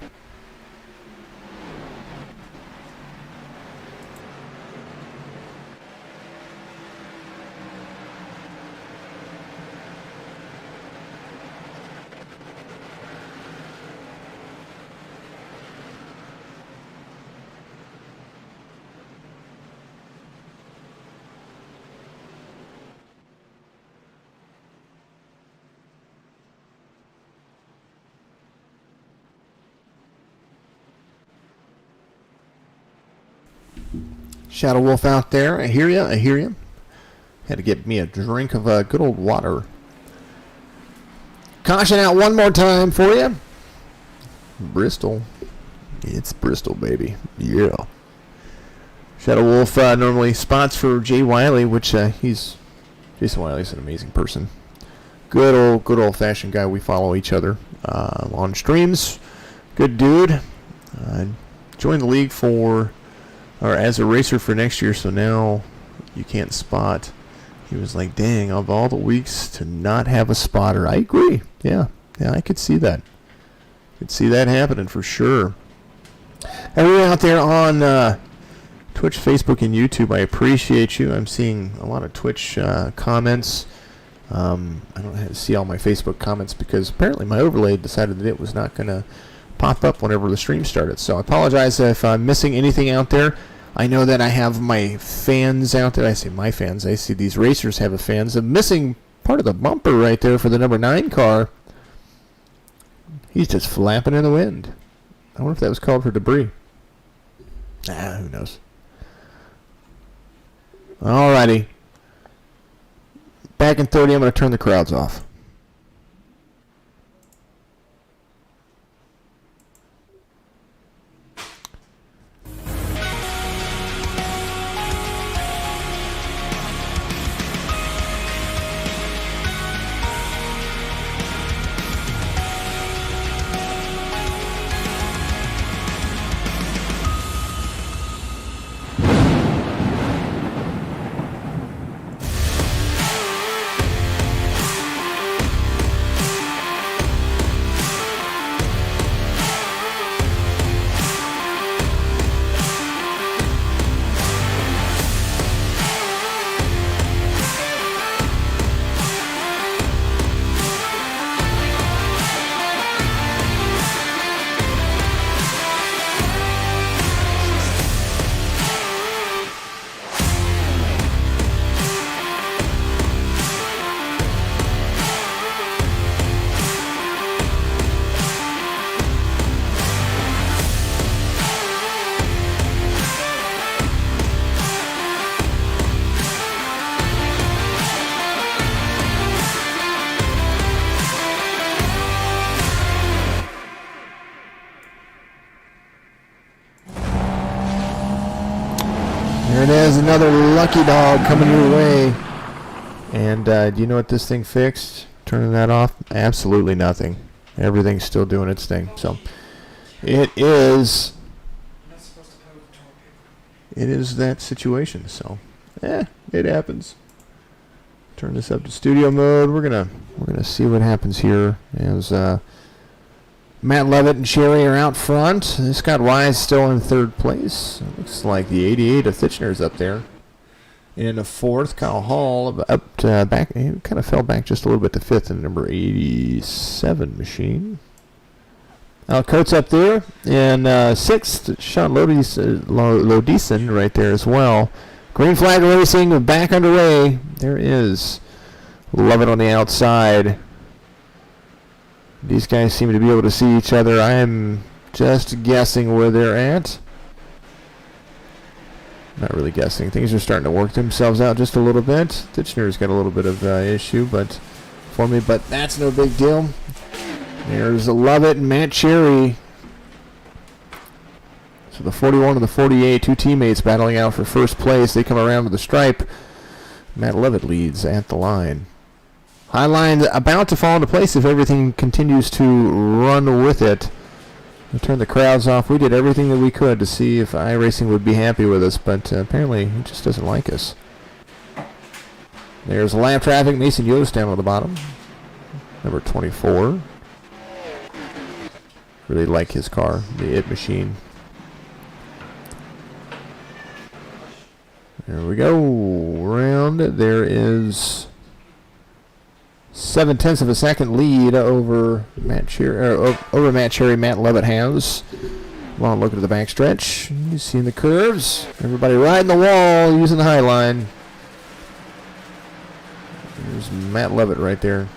Shadow Wolf out there. I hear you. Had to get me a drink of good old water. Caution out one more time for you. Bristol. It's Bristol, baby. Yeah. Shadow Wolf normally spots for Jay Wiley, which Jason Wiley's an amazing person. Good old-fashioned guy. We follow each other on streams. Good dude. Joined the league as a racer for next year, so now you can't spot. He was like, dang, of all the weeks to not have a spotter. I agree. Yeah, I could see that. Could see that happening for sure. Everyone out there on Twitch, Facebook, and YouTube, I appreciate you. I'm seeing a lot of Twitch comments. I don't see all my Facebook comments because apparently my overlay decided that it was not going to pop up whenever the stream started. So I apologize if I'm missing anything out there. I know that I have my fans out there. I say my fans. I see these racers have a fans. I'm missing part of the bumper right there for the number 9 car. He's just flapping in the wind. I wonder if that was called for debris. Who knows. Alrighty. Back in 30, I'm going to turn the crowds off. There it is, another lucky dog coming your way. And do you know what this thing fixed? Turning that off? Absolutely nothing. Everything's still doing its thing. So it is that situation. So it happens. Turn this up to studio mode. We're gonna see what happens here as Matt Levitt and Cherry are out front. Scott Wise still in third place. It looks like the 88 of Thitchner's up there. In the fourth, Kyle Hall up to back. He kind of fell back just a little bit to fifth in the number 87 machine. Al Coates up there. And sixth, Sean Lodison right there as well. Green flag racing back underway. There is Levitt on the outside. These guys seem to be able to see each other. I am just guessing where they're at. Not really guessing. Things are starting to work themselves out just a little bit. Titchener's got a little bit of issue for me, but that's no big deal. There's Lovett and Matt Cherry. So the 41 and the 48, two teammates battling out for first place. They come around to the stripe. Matt Levitt leads at the line. High line about to fall into place if everything continues to run with it. We turned the crowds off. We did everything that we could to see if iRacing would be happy with us, but apparently he just doesn't like us. There's lap traffic. Mason Yost down on the bottom. Number 24. Really like his car, the IT Machine. There we go. Round. There is 7/10 of a second lead over Matt Cherry. Matt Levitt has. Long look at the backstretch. You see the curves. Everybody riding the wall using the high line. There's Matt Levitt right there.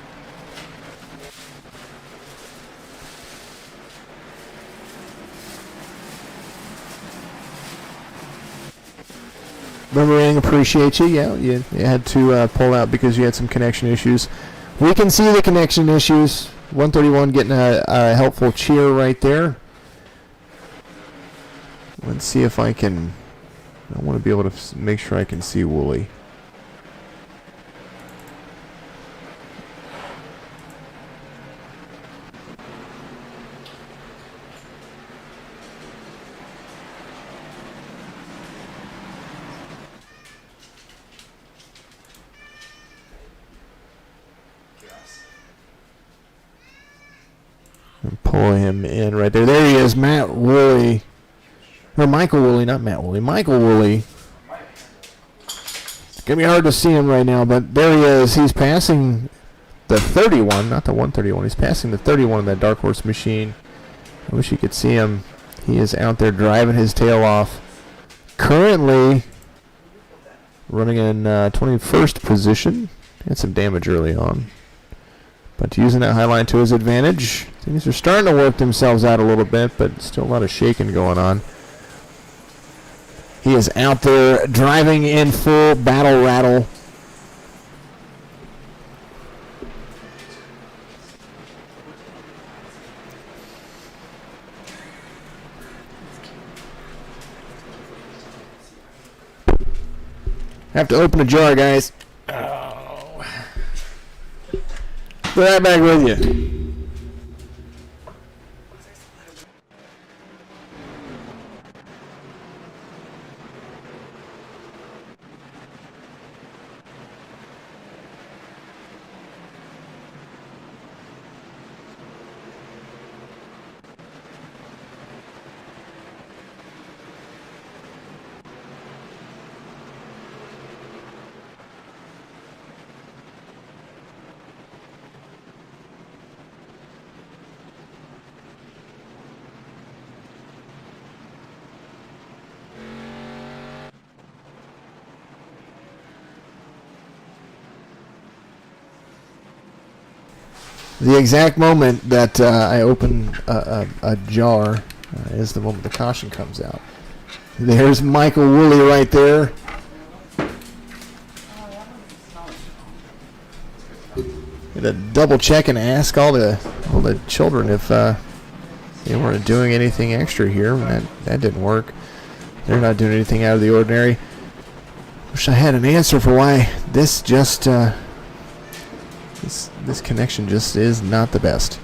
Boomerang, appreciate you. Yeah, you had to pull out because you had some connection issues. We can see the connection issues. 131 getting a helpful cheer right there. Let's see if I can. I want to be able to make sure I can see Wooly. And pull him in right there. There he is, Matt Woolley. Or Michael Woolley, not Matt Woolley. Michael Woolley. It's going to be hard to see him right now, but there he is. He's passing the 31, not the 131. He's passing the 31 in that Dark Horse machine. I wish you could see him. He is out there driving his tail off. Currently running in 21st position. Had some damage early on. But using that high line to his advantage. Things are starting to work themselves out a little bit, but still a lot of shaking going on. He is out there driving in full battle rattle. Have to open a jar, guys. Oh. Be right back with you. The exact moment that I open a jar is the moment the caution comes out. There's Michael Woolley right there. Had to double check and ask all the children if they weren't doing anything extra here. That didn't work. They're not doing anything out of the ordinary. Wish I had an answer for why this just this connection just is not the best.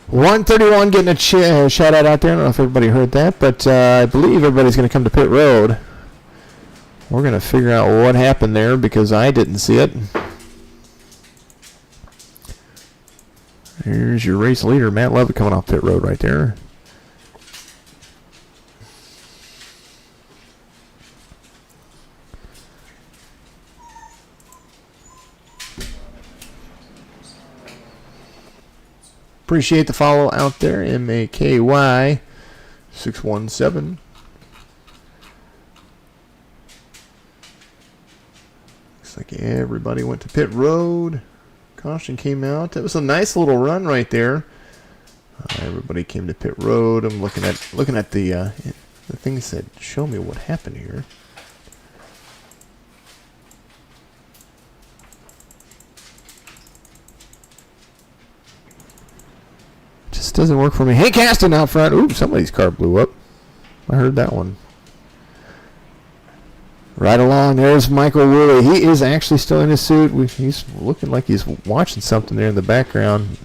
131 getting a shout out there. I don't know if everybody heard that, but I believe everybody's going to come to pit road. We're going to figure out what happened there because I didn't see it. Here's your race leader, Matt Lovett, coming off pit road right there. Appreciate the follow out there, MAKY 617. Looks like everybody went to pit road. Caution came out. That was a nice little run right there. Everybody came to pit road. I'm looking at the things that show me what happened here. Just doesn't work for me. Hey, Caston out front. Ooh, somebody's car blew up. I heard that one. Right along, there's Michael Woolley. He is actually still in his suit. He's looking like he's watching something there in the background.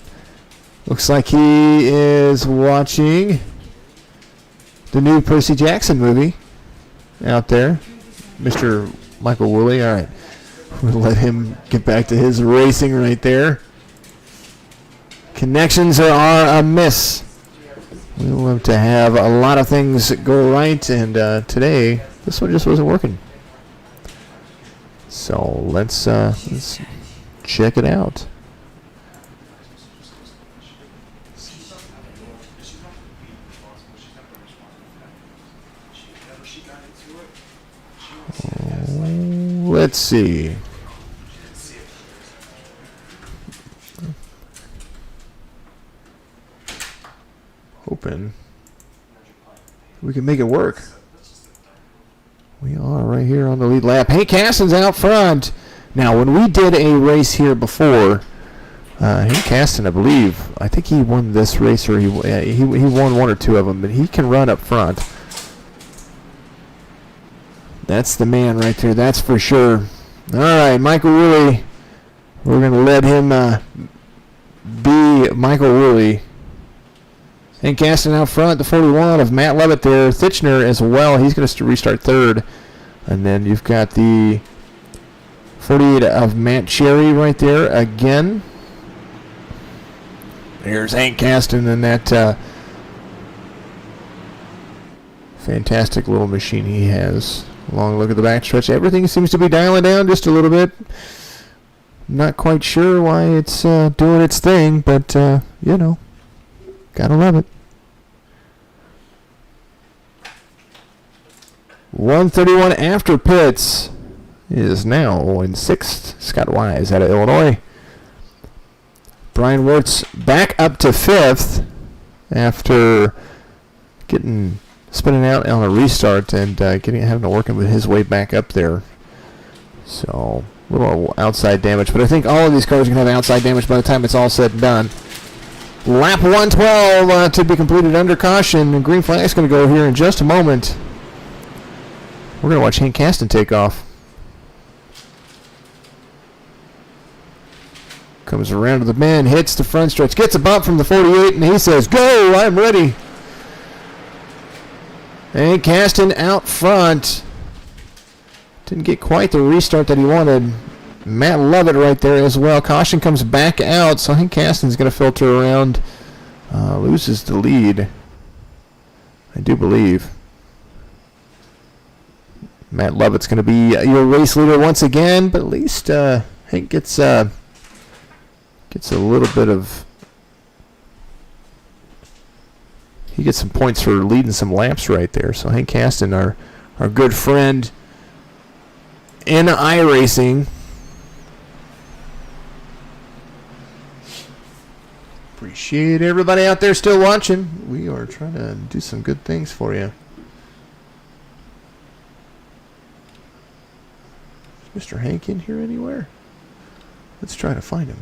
Looks like he is watching the new Percy Jackson movie out there. Mr. Michael Woolley. All right. We'll let him get back to his racing right there. Connections are a miss. We love to have a lot of things go right, and today this one just wasn't working. So let's check it out. Let's see. Hoping we can make it work. We are right here on the lead lap. Hey, Caston's out front. Now, when we did a race here before, Hank Caston, I think he won this race, or he won one or two of them, but he can run up front. That's the man right there, that's for sure. All right, Michael Woolley. We're going to let him be Michael Woolley. And Caston out front, the 41 of Matt Lovett there. Thitchner as well. He's going to restart third. And then you've got the 48 of Matt Cherry right there again. There's Hank Caston and that fantastic little machine he has. Long look at the backstretch. Everything seems to be dialing down just a little bit. Not quite sure why it's doing its thing, but, you know, gotta love it. 131 after pits is now in sixth. Scott Wise out of Illinois. Bryan Wertz back up to fifth after spinning out on a restart and having to work his way back up there. So a little outside damage, but I think all of these cars are going to have outside damage by the time it's all said and done. Lap 112 to be completed under caution. And green flag is going to go here in just a moment. We're going to watch Hank Caston take off. Comes around to the bend, hits the front stretch, gets a bump from the 48, and he says, "Go, I'm ready." Hank Caston out front. Didn't get quite the restart that he wanted. Matt Lovett right there as well. Caution comes back out, so Hank Caston's going to filter around. Loses the lead, I do believe. Matt Lovett's going to be your race leader once again, but at least Hank gets a little bit of... He gets some points for leading some laps right there. So Hank Caston, our good friend in iRacing. Appreciate everybody out there still watching. We are trying to do some good things for you. Is Mr. Hank in here anywhere? Let's try to find him.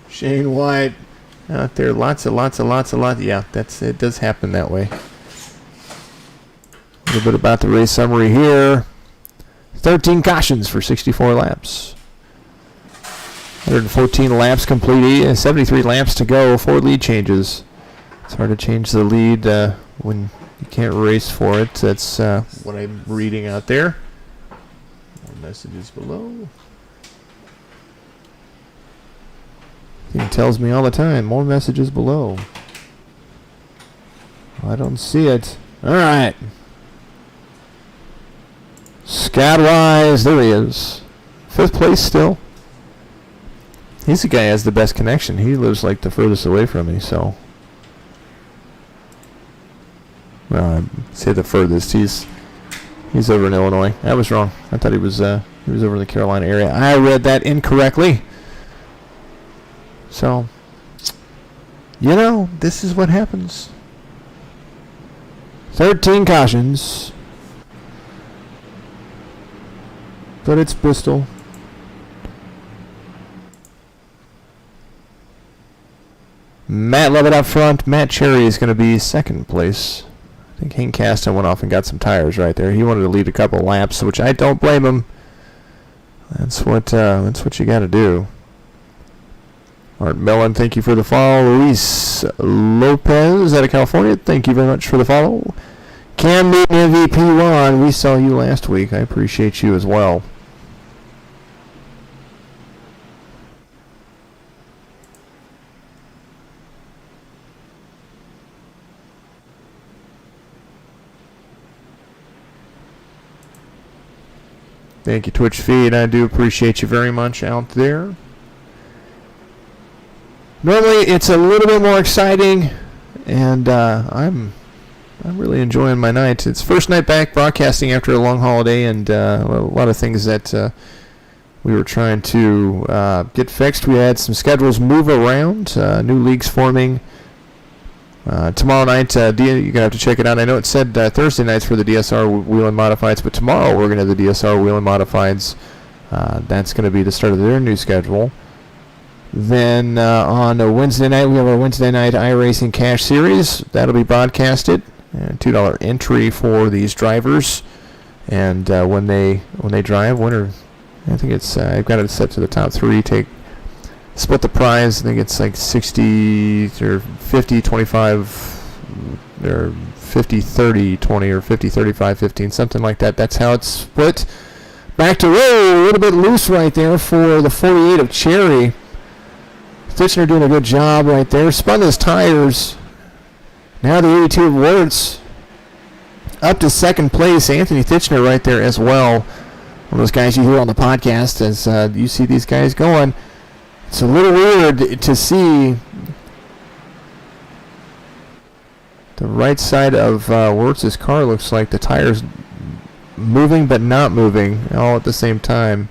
Shane White out there. Lots. Yeah, it does happen that way. little bit about the race summary here. 13 cautions for 64 laps. 114 laps complete, 73 laps to go, 4 lead changes. It's hard to change the lead when you can't race for it. That's what I'm reading out there. More messages below. It tells me all the time, more messages below. I don't see it. All right. Scott Wise, there he is. 5th place still. He's the guy who has the best connection. He lives like the furthest away from me, so. Well, I'd say the furthest. He's over in Illinois. I was wrong. I thought he was over in the Carolina area. I read that incorrectly. So, you know, this is what happens. 13 cautions. But it's Bristol. Matt Lovett up front. Matt Cherry is going to be 2nd place. I think Hank Caston went off and got some tires right there. He wanted to lead a couple laps, which I don't blame him. That's what you got to do. Art Mellon, thank you for the follow. Luis Lopez out of California, thank you very much for the follow. Cam Newton MVP1, we saw you last week. I appreciate you as well. Thank you, Twitch feed. I do appreciate you very much out there. Normally, it's a little bit more exciting, and I'm really enjoying my night. It's first night back broadcasting after a long holiday, and a lot of things that we were trying to get fixed. We had some schedules move around, new leagues forming. Tomorrow night, you're going to have to check it out. I know it said Thursday nights for the DSR Wheel and Modifieds, but tomorrow we're going to have the DSR Wheel and Modifieds. That's going to be the start of their new schedule. Then on a Wednesday night, we have our Wednesday night iRacing Cash Series. That'll be broadcasted. $2 entry for these drivers. And when they drive, winner, I think it's I've got it set to the top 3. Split the prize. I think it's like 60 or 50, 25, or 50, 30, 20, or 50, 35, 15, something like that. That's how it's split. Back to roll. A little bit loose right there for the 48 of Cherry. Titchener doing a good job right there. Spun his tires. Now the 82 of Wertz up to 2nd place. Anthony Titchener right there as well. One of those guys you hear on the podcast as you see these guys going. It's a little weird to see the right side of Wertz's car. Looks like the tires moving but not moving all at the same time.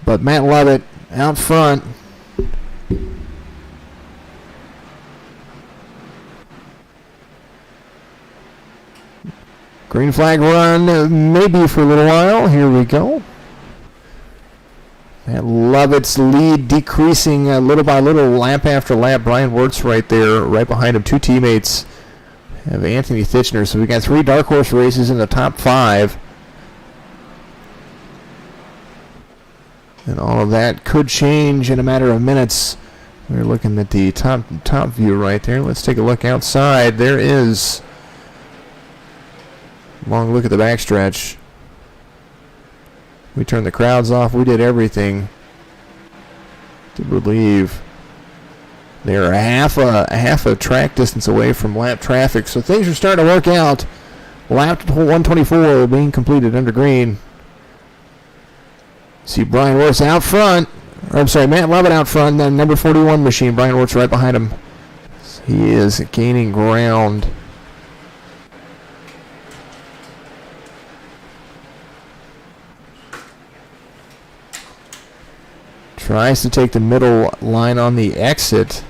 But Matt Lovett out front. Green flag run, maybe for a little while. Here we go. Matt Lovett's lead decreasing little by little, lap after lap. Bryan Wertz right there, right behind him. 2 teammates have Anthony Titchener. So we got 3 dark horse races in the top 5. And all of that could change in a matter of minutes. We're looking at the top view right there. Let's take a look outside. There is a long look at the backstretch. We turned the crowds off. We did everything to believe they're a half a track distance away from lap traffic. So things are starting to work out. Lap 124 being completed under green. See Bryan Wertz out front. I'm sorry, Matt Lovett out front. Then number 41 machine, Bryan Wertz right behind him. He is gaining ground. Tries to take the middle line on the exit.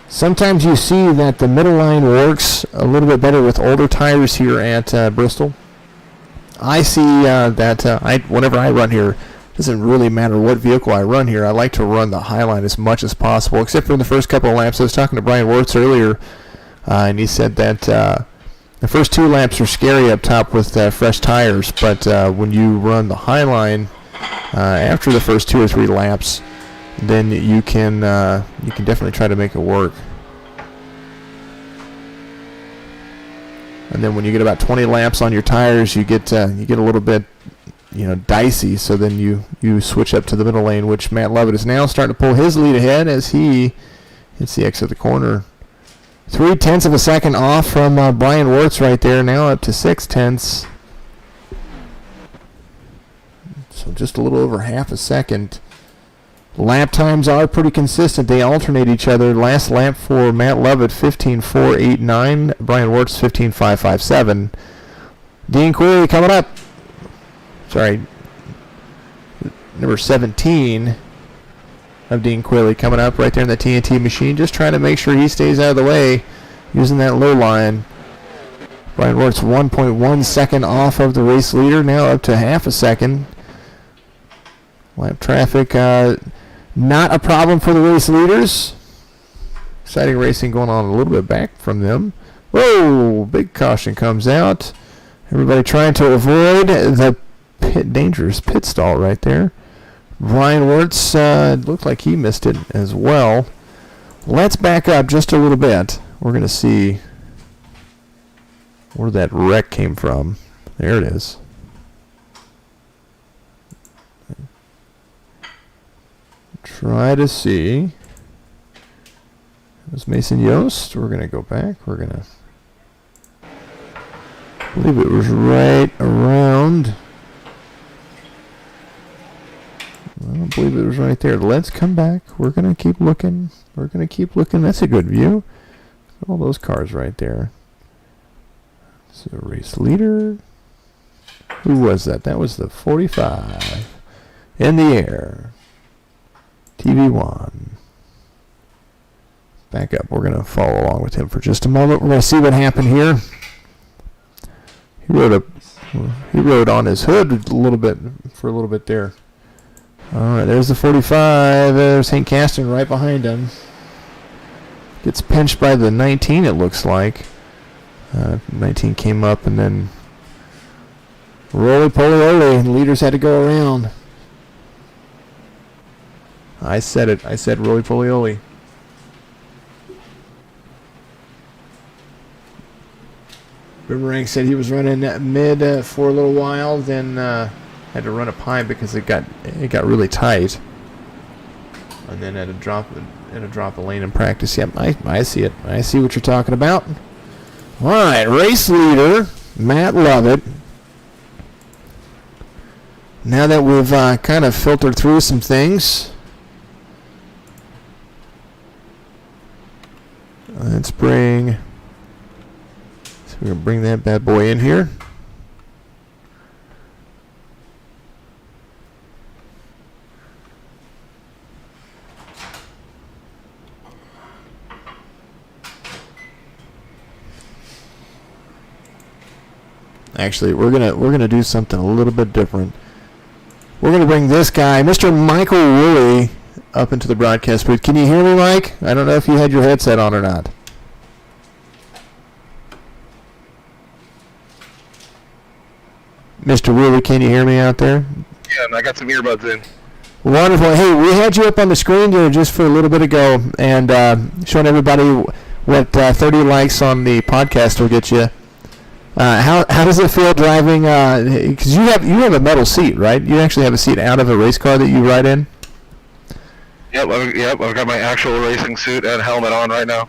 Sometimes you see that the middle line works a little bit better with older tires here at Bristol. I see that whenever I run here, it doesn't really matter what vehicle I run here. I like to run the high line as much as possible, except for in the first couple of laps. I was talking to Bryan Wertz earlier, and he said that The first 2 laps are scary up top with fresh tires, but when you run the high line after the first 2 or 3 laps, then you can definitely try to make it work. And then when you get about 20 laps on your tires, you get a little bit, dicey. So then you switch up to the middle lane, which Matt Lovett is now starting to pull his lead ahead as he hits the exit of the corner. 0.3 of a second off from Bryan Wertz right there, now up to 0.6. So just a little over half a second. Lap times are pretty consistent. They alternate each other. Last lap for Matt Lovett, 15.489. Bryan Wertz, 15.557. Dean Query coming up. Sorry, number 17 of Dean Quilley coming up right there in the TNT machine, just trying to make sure he stays out of the way using that low line. Bryan Wertz 1.1 second off of the race leader, now up to half a second. Lap traffic not a problem for the race leaders. Exciting racing going on a little bit back from them. Whoa, big caution comes out. Everybody trying to avoid the dangerous pit stall right there. Bryan Wertz looked like he missed it as well. Let's back up just a little bit. We're going to see where that wreck came from. There it is. Try to see. It was Mason Yost. We're going to go back. We're going to... I believe it was right around... I don't believe it was right there. Let's come back. We're going to keep looking. We're going to keep looking. That's a good view. All those cars right there. So race leader. Who was that? That was the 45. In the air. TV1. Back up. We're going to follow along with him for just a moment. We're going to see what happened here. He rode on his hood a little bit there. All right, there's the 45. There's Hank Caston right behind him. Gets pinched by the 19, it looks like. 19 came up, and then roly-poly-oly, and leaders had to go around. I said it. I said roly-poly-oly. Boomerang said he was running mid for a little while, then had to run up high because it got really tight, and then had to drop the lane in practice. Yep, I see it. I see what you're talking about. All right, race leader Matt Lovett. Now that we've kind of filtered through some things, let's bring. So we're gonna bring that bad boy in here. Actually, we're gonna do something a little bit different. We're gonna bring this guy, Mr. Michael Woolley, up into the broadcast booth. Can you hear me, Mike? I don't know if you had your headset on or not. Mr. Woolley, can you hear me out there? Yeah, and I got some earbuds in. Wonderful. Hey, we had you up on the screen there just for a little bit ago, and showing everybody what 30 likes on the podcast will get you. How does it feel driving? Because you have a metal seat, right? You actually have a seat out of a race car that you ride in. Yep, I've got my actual racing suit and helmet on right now.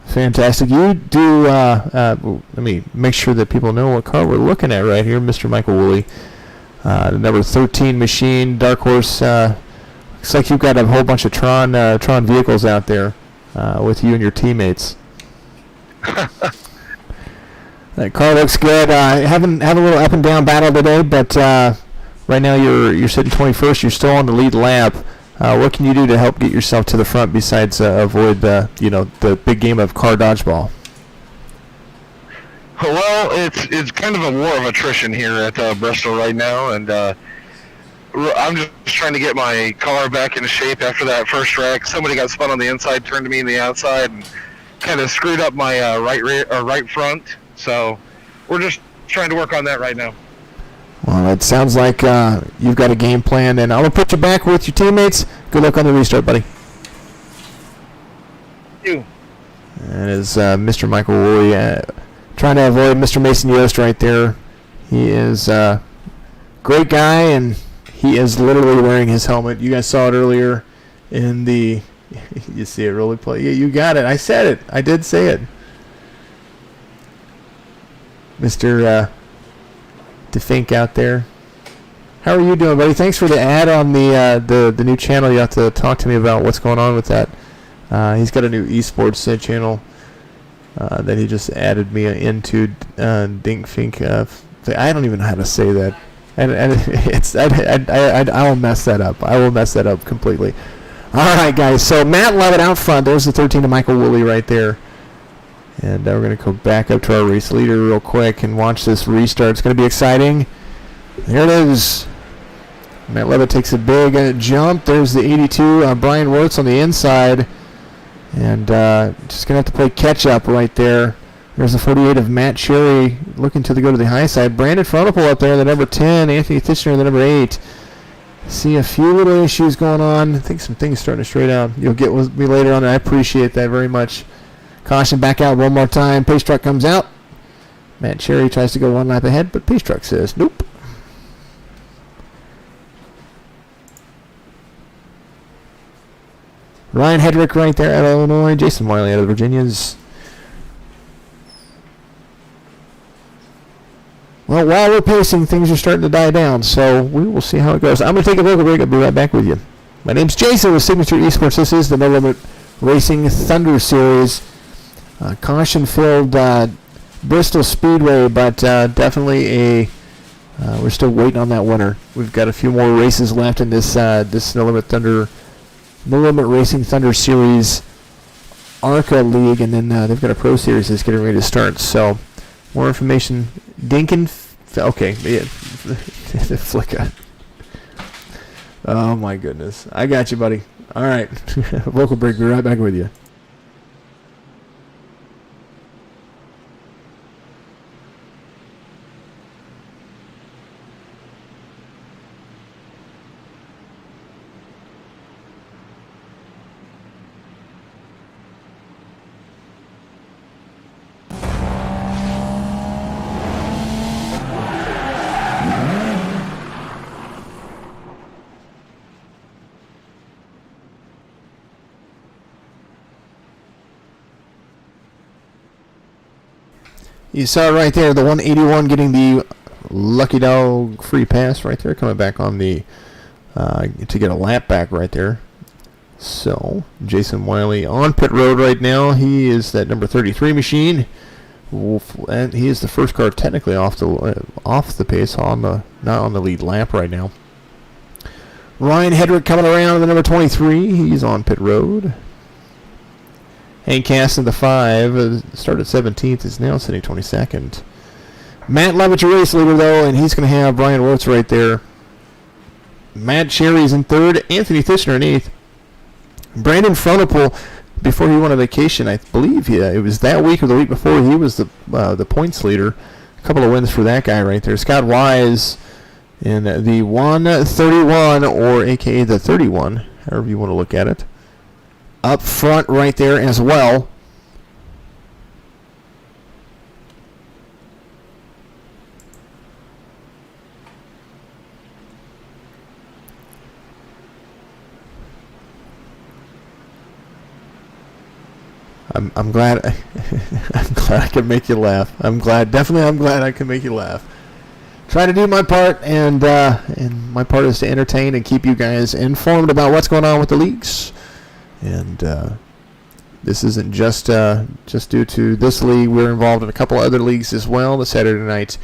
Fantastic. You do. Let me make sure that people know what car we're looking at right here, Mr. Michael Woolley. The number 13 machine, Dark Horse. Looks like you've got a whole bunch of Tron vehicles out there with you and your teammates. That car looks good. Having a little up and down battle today, but right now you're sitting 21st. You're still on the lead lap. What can you do to help get yourself to the front besides avoid the big game of car dodgeball? Well, it's kind of a war of attrition here at Bristol right now, and I'm just trying to get my car back into shape after that first wreck. Somebody got spun on the inside, turned to me on the outside, and kind of screwed up my right rear or right front. So we're just trying to work on that right now. Well, it sounds like you've got a game plan, and I'll put you back with your teammates. Good luck on the restart, buddy. Thank you. That is Mr. Michael Woolley trying to avoid Mr. Mason Yost right there. He is a great guy, and he is literally wearing his helmet. You guys saw it earlier in the... You see it really play. Yeah, you got it. I said it. I did say it. Mr. DeFink out there. How are you doing, buddy? Thanks for the ad on the new channel. You have to talk to me about what's going on with that. He's got a new esports channel that he just added me into. Dinkfink. I don't even know how to say that. And I will mess that up. I will mess that up completely. All right, guys. So Matt Levitt out front. There's the 13 to Michael Woolley right there. And we're going to go back up to our race leader real quick and watch this restart. It's going to be exciting. There it is. Matt Levitt takes a big jump. There's the 82, Bryan Wertz on the inside. And just going to have to play catch-up right there. There's the 48 of Matt Cherry looking to go to the high side. Brandon Fronopole up there, the number 10. Anthony Tishner, the number 8. See a few little issues going on. I think some things starting to straight out. You'll get with me later on, and I appreciate that very much. Caution back out one more time. Pace truck comes out. Matt Cherry tries to go one lap ahead, but pace truck says nope. Ryan Hedrick right there out of Illinois. Jason Wiley out of the Virginias. Well, while we're pacing, things are starting to die down, so we will see how it goes. I'm going to take a look break. I'll be right back with you. My name's Jason with Signature Esports. This is the No Limit Racing Thunder Series. Caution-filled Bristol Speedway, but definitely we're still waiting on that winner. We've got a few more races left in this No Limit Racing Thunder Series ARCA League, and then they've got a Pro Series that's getting ready to start. So more information. Okay, yeah. Flicka. Oh my goodness. I got you, buddy. All right. Vocal break. Be right back with you. You saw it right there, the 181 getting the lucky dog free pass right there, coming back on the to get a lap back right there. So Jason Wiley on pit road right now. He is that number 33 machine, and he is the first car technically off the pace, not on the lead lap right now. Ryan Hedrick coming around, the number 23. He's on pit road. Hank Caston, the 5, started 17th, is now sitting 22nd. Matt Levitt, your race leader, though, and he's going to have Bryan Wertz right there. Matt Cherry's in 3rd, Anthony Tishner in 8th. Brandon Fronopole, before he went on vacation, I believe it was that week or the week before, he was the points leader. A couple of wins for that guy right there. Scott Wise in the 131, or a.k.a. the 31, however you want to look at it. Up front right there as well. I'm glad I'm glad I can make you laugh. I'm glad I can make you laugh. Try to do my part, and my part is to entertain and keep you guys informed about what's going on with the leagues. And this isn't just due to this league. We're involved in a couple other leagues as well. The Saturday Night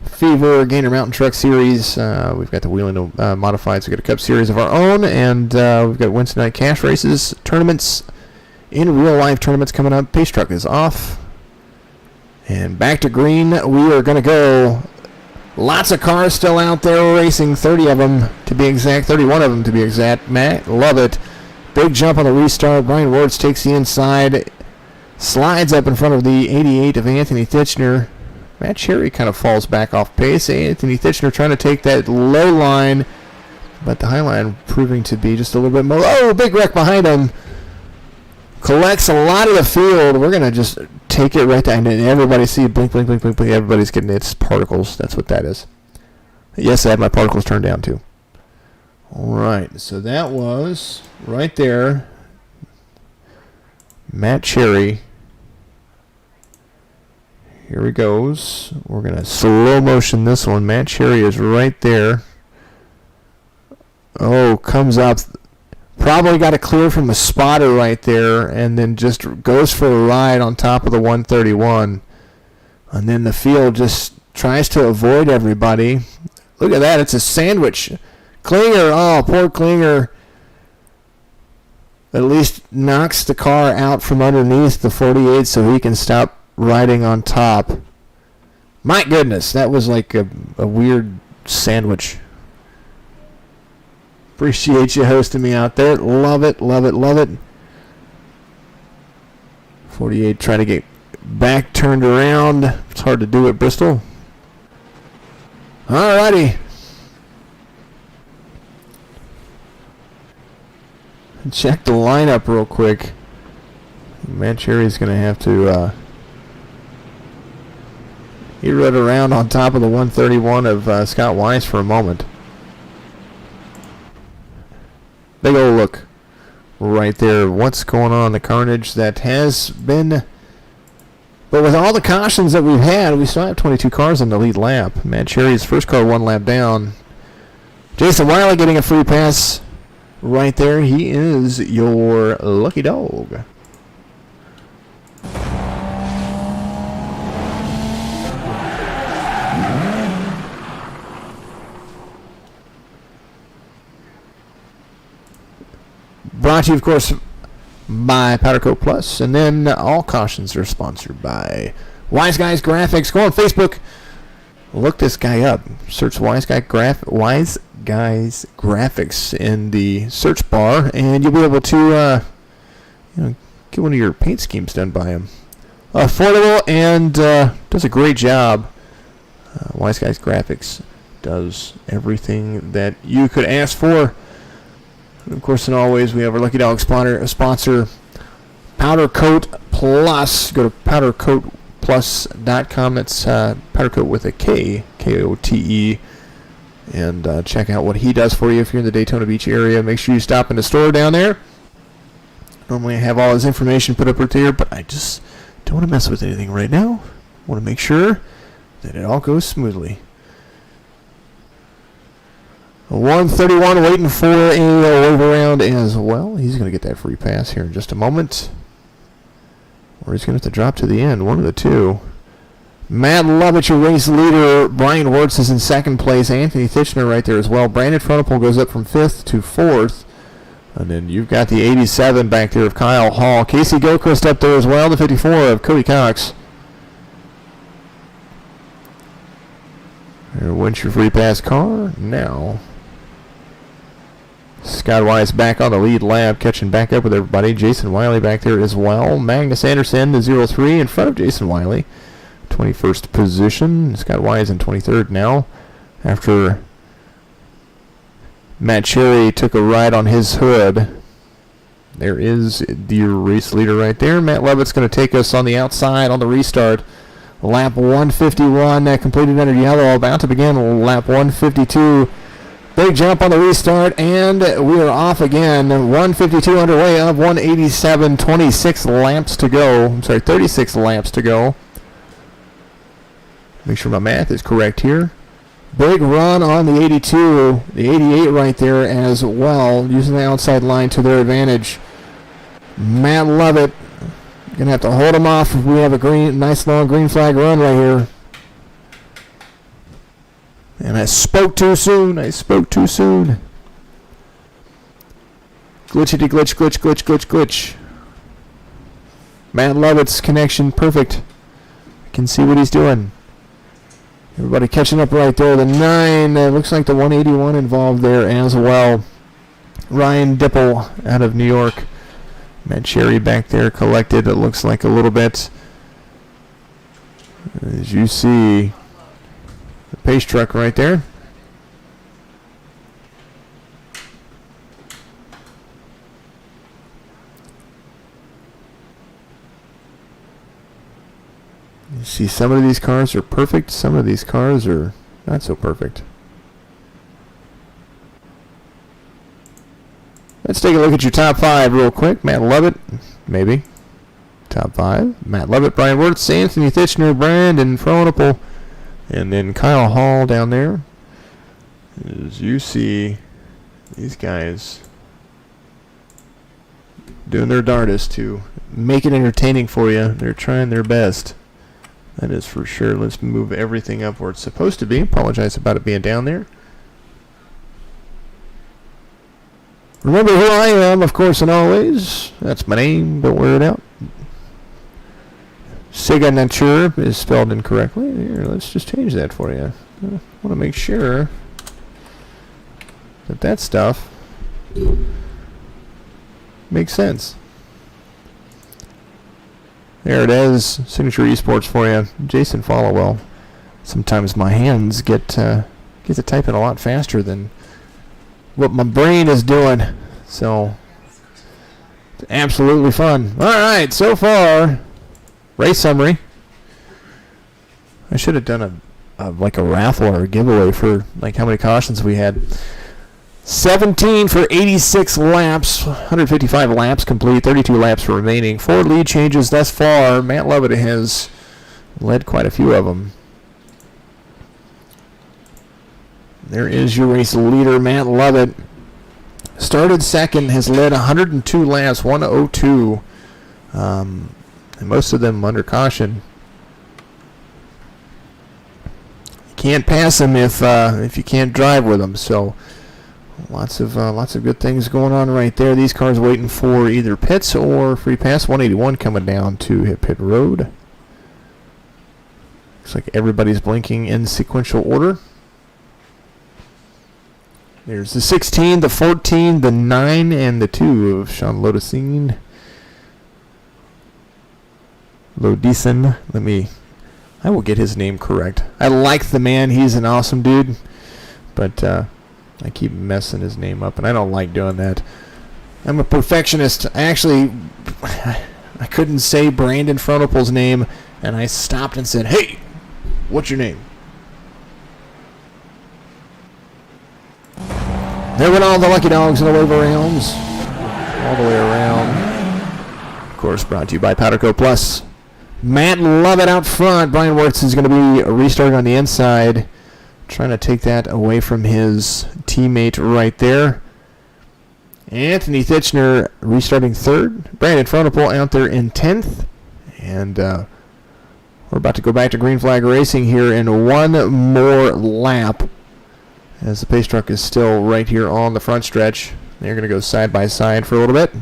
Fever Gainer Mountain Truck Series. We've got the Wheeling Modifieds. We've got a Cup Series of our own, and we've got Wednesday night cash races, tournaments, in real life tournaments coming up. Pace truck is off, and back to green. We are going to go. Lots of cars still out there racing. 30 of them to be exact. 31 of them to be exact. Matt Levitt. Big jump on the restart. Bryan Wertz takes the inside. Slides up in front of the 88 of Anthony Titchener. Matt Cherry kind of falls back off pace. Anthony Titchener trying to take that low line, but the high line proving to be just a little bit more. Oh, big wreck behind him. Collects a lot of the field. We're going to just take it right down. And everybody see blink, blink, blink, blink, blink. Everybody's getting its particles. That's what that is. Yes, I had my particles turned down too. All right, so that was right there. Matt Cherry. Here he goes. We're going to slow motion this one. Matt Cherry is right there. Oh, comes up. Probably got a clear from a spotter right there, and then just goes for a ride on top of the 131. And then the field just tries to avoid everybody. Look at that. It's a sandwich. Klinger, oh, poor Klinger. At least knocks the car out from underneath the 48 so he can stop riding on top. My goodness, that was like a weird sandwich. Appreciate you hosting me out there. Love it, love it, love it. 48 trying to get back turned around. It's hard to do at Bristol. Alrighty. Check the lineup real quick. Matt Cherry's going to have to... he rode around on top of the 131 of Scott Weiss for a moment. Big old look right there. What's going on? The carnage that has been... But with all the cautions that we've had, we still have 22 cars on the lead lap. Matt Cherry's first car one lap down. Jason Wiley getting a free pass right there. He is your lucky dog. Brought to you, of course, by Powder Coat Plus, and then all cautions are sponsored by Wise Guys Graphics. Go on Facebook, look this guy up. Search Wise Guys Graphics in the search bar, and you'll be able to, get one of your paint schemes done by him. Affordable and does a great job. Wise Guys Graphics does everything that you could ask for. And of course, and always, we have our Lucky Dog sponsor, Powder Coat Plus. Go to powdercoatplus.com. That's Powder Coat with a K, K-O-T-E. And check out what he does for you if you're in the Daytona Beach area. Make sure you stop in the store down there. Normally I have all his information put up right there, but I just don't want to mess with anything right now. I want to make sure that it all goes smoothly. 131 waiting for a wave around as well. He's going to get that free pass here in just a moment. Or he's going to have to drop to the end. One of the two. Matt Lovett, your race leader. Bryan Wertz is in second place. Anthony Titchener right there as well. Brandon Fronopole goes up from 5th to 4th. And then you've got the 87 back there of Kyle Hall. Casey Gilchrist up there as well. The 54 of Cody Cox. When's your free pass car? Now. Scott Weiss back on the lead lap, catching back up with everybody. Jason Wiley back there as well. Magnus Anderson, the 03, in front of Jason Wiley. 21st position. Scott Weiss in 23rd now. After Matt Cherry took a ride on his hood. There is the race leader right there. Matt Levitt's going to take us on the outside on the restart. Lap 151 completed under yellow. About to begin lap 152. Big jump on the restart, and we are off again. 152 underway of 187. 26 laps to go. I'm sorry, 36 laps to go. Make sure my math is correct here. Big run on the 82. The 88 right there as well, using the outside line to their advantage. Matt Lovett going to have to hold him off if we have a nice long green flag run right here. And I spoke too soon. Glitchity glitch, glitch, glitch, glitch, glitch. Matt Lovett's connection perfect. Can see what he's doing. Everybody catching up right there. The 9, looks like the 181 involved there as well. Ryan Dipple out of New York. Matt Cherry back there collected, it looks like a little bit. As you see, the pace truck right there. You see some of these cars are perfect, some of these cars are not so perfect. Let's take a look at your top 5 real quick. Matt Lovett, maybe. Top 5. Matt Lovett, Bryan Wertz, Anthony Thitchner, Brandon Frohnapple, and then Kyle Hall down there. As you see, these guys doing their darndest to make it entertaining for you. They're trying their best. That is for sure. Let's move everything up where it's supposed to be. Apologize about it being down there. Remember who I am, of course, and always. That's my name. Don't wear it out. Signature is spelled incorrectly. Here, let's just change that for you. I want to make sure that that stuff makes sense. There it is. Signature Esports for you. Jason Followell. Sometimes my hands get to typing a lot faster than what my brain is doing, so it's absolutely fun. All right, so far, race summary. I should have done a raffle or a giveaway for like how many cautions we had. 17 for 86 laps, 155 laps complete, 32 laps remaining. 4 lead changes thus far. Matt Lovett has led quite a few of them. There is your race leader, Matt Lovett. Started second, has led 102 laps, 102. And most of them under caution. You can't pass him if you can't drive with him. So lots of good things going on right there. These cars waiting for either pits or free pass. 181 coming down to hit pit road. Looks like everybody's blinking in sequential order. There's the 16, the 14, the 9, and the 2 of Sean Lodicine. I will get his name correct. I like the man. He's an awesome dude. But I keep messing his name up, and I don't like doing that. I'm a perfectionist. I couldn't say Brandon Frohnaple's name, and I stopped and said, "Hey, what's your name?" There went all the lucky dogs and the wave rounds. All the way around. Of course, brought to you by Powdercoat Plus. Matt Lovett out front. Bryan Wertz is going to be restarting on the inside. Trying to take that away from his teammate right there. Anthony Thitchner restarting third. Brandon Frohnapple out there in 10th. And we're about to go back to green flag racing here in one more lap, as the pace truck is still right here on the front stretch. They're going to go side by side for a little bit.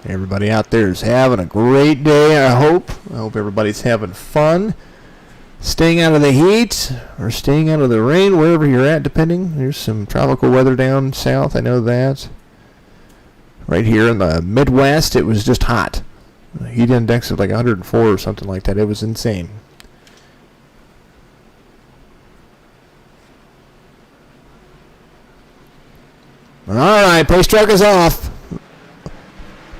Everybody out there is having a great day, I hope. I hope everybody's having fun. Staying out of the heat or staying out of the rain, wherever you're at, depending. There's some tropical weather down south, I know that. Right here in the Midwest, it was just hot. The heat index was like 104 or something like that. It was insane. All right, pace truck is off.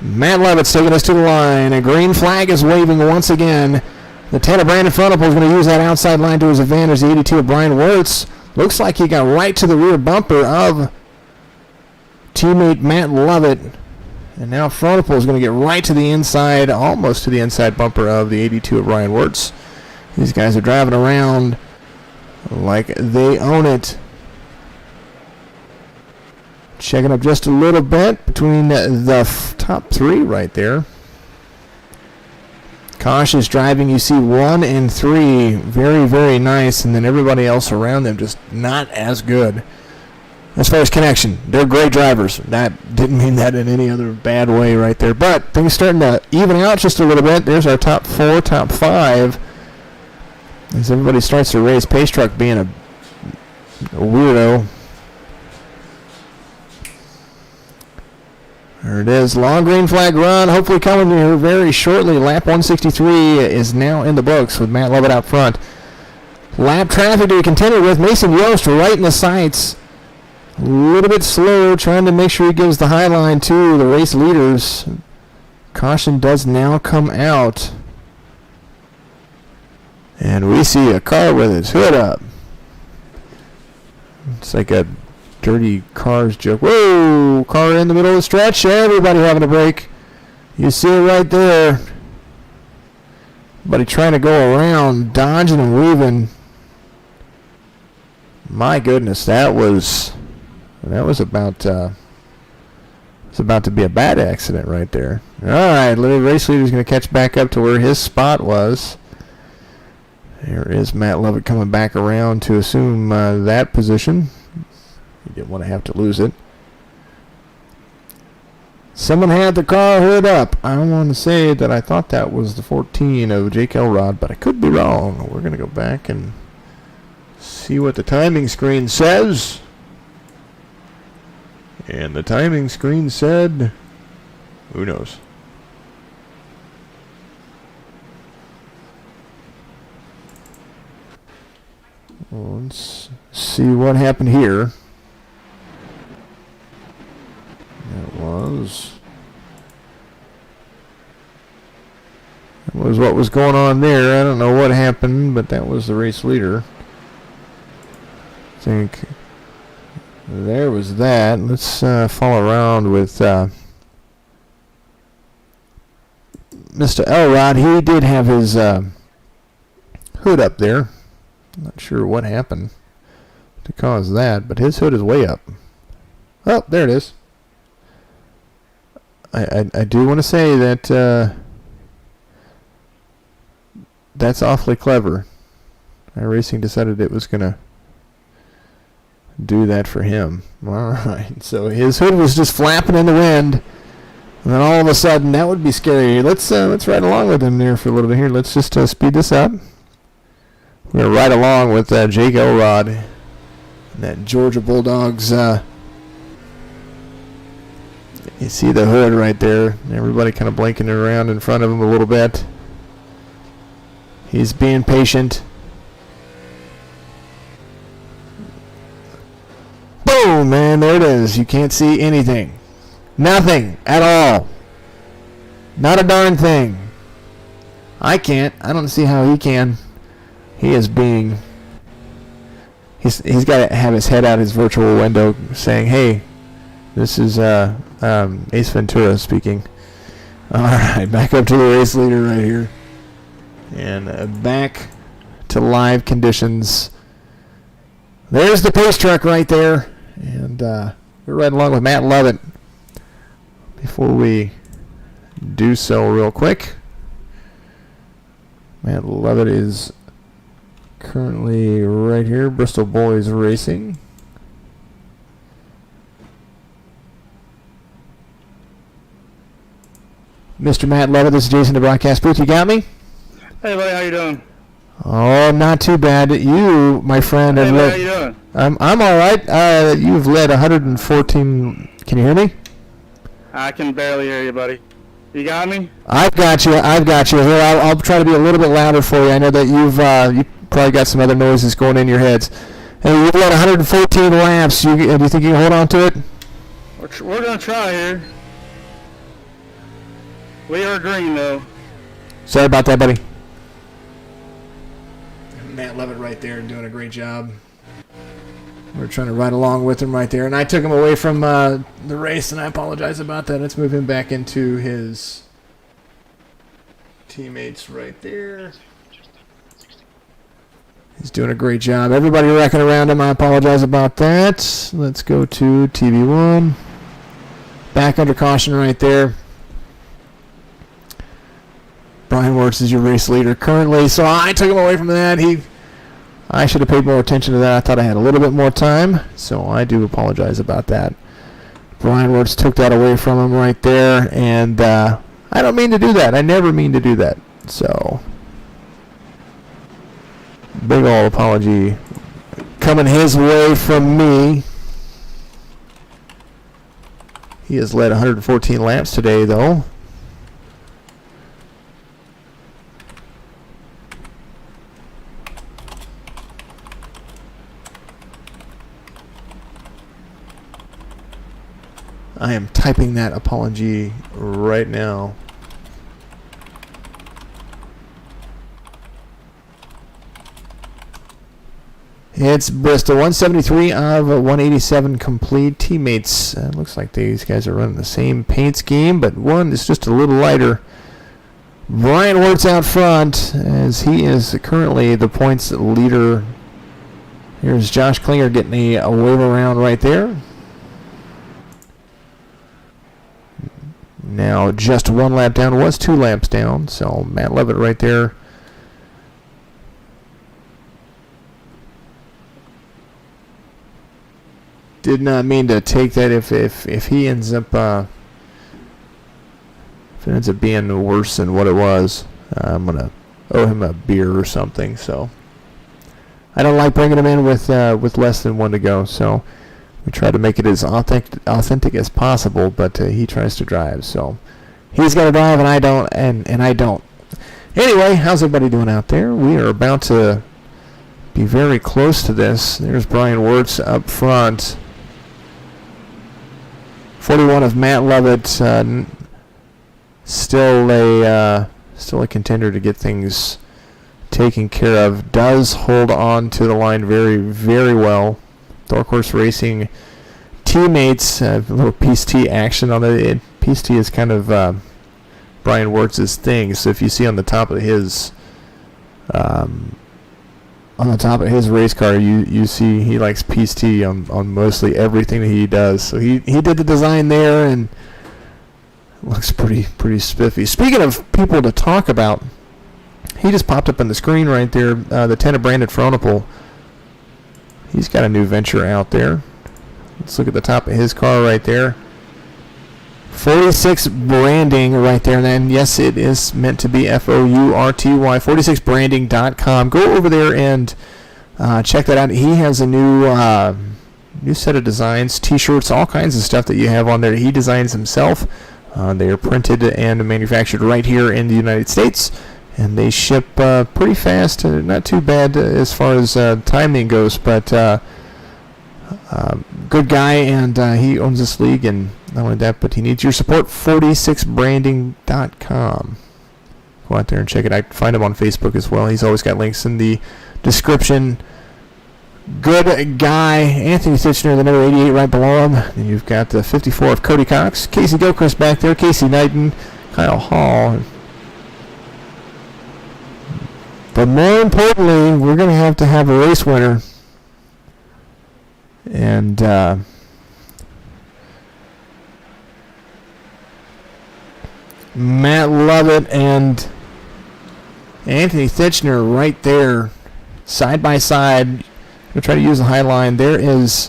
Matt Lovett's taking us to the line. A green flag is waving once again. The 10 of Brandon Frohnapple is going to use that outside line to his advantage. The 82 of Bryan Wertz looks like he got right to the rear bumper of teammate Matt Lovett. And now Frohnapple is going to get right to the inside, almost to the inside bumper of the 82 of Bryan Wertz. These guys are driving around like they own it. Checking up just a little bit between the top 3 right there. Cautious driving, you see 1 and 3, very, very nice, and then everybody else around them just not as good. As far as connection, they're great drivers. That didn't mean that in any other bad way right there, but things starting to even out just a little bit. There's our top 4, top 5. As everybody starts to race, Pace Truck being a weirdo. There it is. Long green flag run. Hopefully coming here very shortly. Lap 163 is now in the books with Matt Lovett out front. Lap traffic to be continued with. Mason Yost right in the sights. A little bit slow, trying to make sure he gives the high line to the race leaders. Caution does now come out. And we see a car with its hood up. It's like a dirty cars joke. Whoa! Car in the middle of the stretch. Everybody having a break. You see it right there. Everybody trying to go around, dodging and weaving. My goodness, that was about to be a bad accident right there. All right, the race leader's going to catch back up to where his spot was. There is Matt Lovett coming back around to assume that position. He didn't want to have to lose it. Someone had the car hood up. I want to say that I thought that was the 14 of Jake Elrod, but I could be wrong. We're going to go back and see what the timing screen says. And the timing screen said, who knows? Let's see what happened here. That was what was going on there. I don't know what happened, but that was the race leader. I think there was that. Let's follow around with Mr. Elrod. He did have his hood up there. Not sure what happened to cause that, but his hood is way up. Oh, there it is. I do want to say that that's awfully clever. iRacing decided it was going to do that for him. All right, so his hood was just flapping in the wind, and then all of a sudden, that would be scary. Let's ride along with him there for a little bit here. Let's just speed this up. We're going to ride along with Jake Elrod and that Georgia Bulldogs. You see the hood right there. Everybody kind of blinking around in front of him a little bit. He's being patient. Boom, man, there it is. You can't see anything. Nothing at all. Not a darn thing. I can't. I don't see how he can. He is being... He's got to have his head out his virtual window saying, hey, this is Ace Ventura speaking. All right, back up to the race leader right here. And back to live conditions. There's the Pace Truck right there. And we're riding along with Matt Lovett. Before we do so real quick, Matt Lovett is currently right here, Bristol Boys Racing. Mr. Matt Lovett, this is Jason, the broadcast booth. You got me? Hey, buddy, how you doing? Oh, not too bad. You, my friend, Hey, have buddy, led. how you doing? I'm all right. You've led 114. Can you hear me? I can barely hear you, buddy. You got me? I've got you. Here, I'll try to be a little bit louder for you. I know that you probably got some other noises going in your heads. And you've led 114 laps. Do you think you can hold on to it? We're going to try here. We are green, though. Sorry about that, buddy. Matt Lovett right there doing a great job. We're trying to ride along with him right there. And I took him away from the race, and I apologize about that. Let's move him back into his teammates right there. He's doing a great job. Everybody wrecking around him. I apologize about that. Let's go to TV1. Back under caution right there. Bryan Wertz is your race leader currently, so I took him away from that. I should have paid more attention to that. I thought I had a little bit more time, so I do apologize about that. Bryan Wertz took that away from him right there, and I don't mean to do that. I never mean to do that. So Big ol' apology coming his way from me. He has led 114 laps today, though. I am typing that apology right now. It's Bristol, 173 of 187 complete. Teammates, looks like these guys are running the same paint scheme, but one is just a little lighter. Bryan Wertz out front, as he is currently the points leader. Here's Josh Klinger getting a wave around right there. Now just 1 lap down, was 2 laps down, so Matt Levitt right there. Did not mean to take that. If he ends up if it ends up being worse than what it was, I'm gonna owe him a beer or something. So I don't like bringing him in with less than 1 to go. So we try to make it as authentic as possible, but he tries to drive. So he's got to drive, and I don't, and I don't. Anyway, how's everybody doing out there? We are about to be very close to this. There's Bryan Wertz up front. 41 of Matt Levitt, still a contender to get things taken care of. Does hold on to the line very, very well. Dark Horse Racing teammates, a little Peace T action on it. Peace T is kind of Bryan Wertz's thing. So if you see on the top of his race car, you see he likes Peace T on mostly everything that he does. So he did the design there, and it looks pretty spiffy. Speaking of people to talk about, he just popped up on the screen right there. The 10 of Brandon Fronopel. He's got a new venture out there. Let's look at the top of his car right there. 46 branding right there, and then yes, it is meant to be FOURTY. 46branding.com. Go over there and check that out. He has a new set of designs, T-shirts, all kinds of stuff that you have on there. He designs himself. They are printed and manufactured right here in the United States, and they ship pretty fast. Not too bad as far as timing goes, but good guy, and he owns this league, and not only that, but he needs your support. 46branding.com. Go out there and check it out. Find him on Facebook as well. He's always got links in the description. Good guy. Anthony Titchener, the number 88 right below him. And you've got the 54 of Cody Cox. Casey Gilchrist back there. Casey Knighton. Kyle Hall. But more importantly, we're going to have a race winner. And Matt Levitt and Anthony Titchener right there, side by side. I'm going to try to use the high line. There is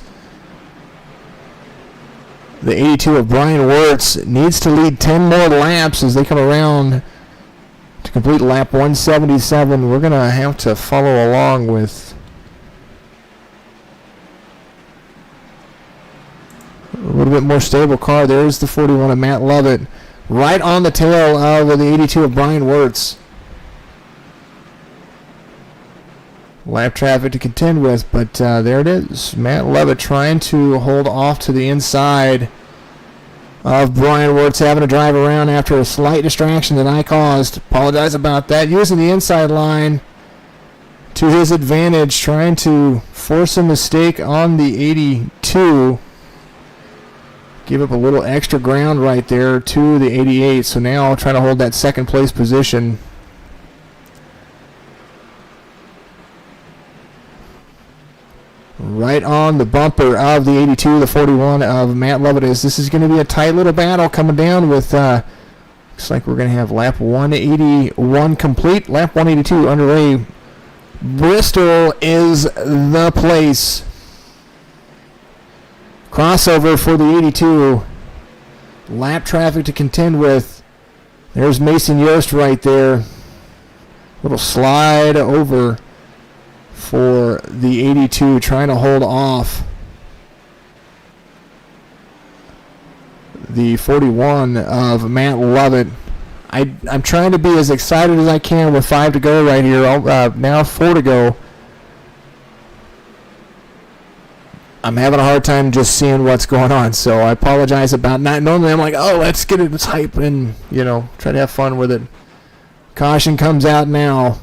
the 82 of Bryan Wertz. Needs to lead 10 more laps as they come around to complete lap 177. We're going to have to follow along with a little bit more stable car. There's the 41 of Matt Levitt, right on the tail of the 82 of Bryan Wertz. Lap traffic to contend with, but there it is. Matt Levitt trying to hold off to the inside of Bryan Wertz, having to drive around after a slight distraction that I caused. Apologize about that. Using the inside line to his advantage, trying to force a mistake on the 82. Give up a little extra ground right there to the 88. So now trying to hold that second place position. Right on the bumper of the 82, the 41 of Matt Levitt. This is going to be a tight little battle coming down with, looks like we're going to have lap 181 complete. Lap 182 underway. Bristol is the place. Crossover for the 82. Lap traffic to contend with. There's Mason Yost right there. Little slide over for the 82, trying to hold off the 41 of Matt Lovett. I'm trying to be as excited as I can with 5 to go right here. Now 4 to go. I'm having a hard time just seeing what's going on, so I apologize about not. Normally I'm like, oh, let's get it, let's hype and, try to have fun with it. Caution comes out now.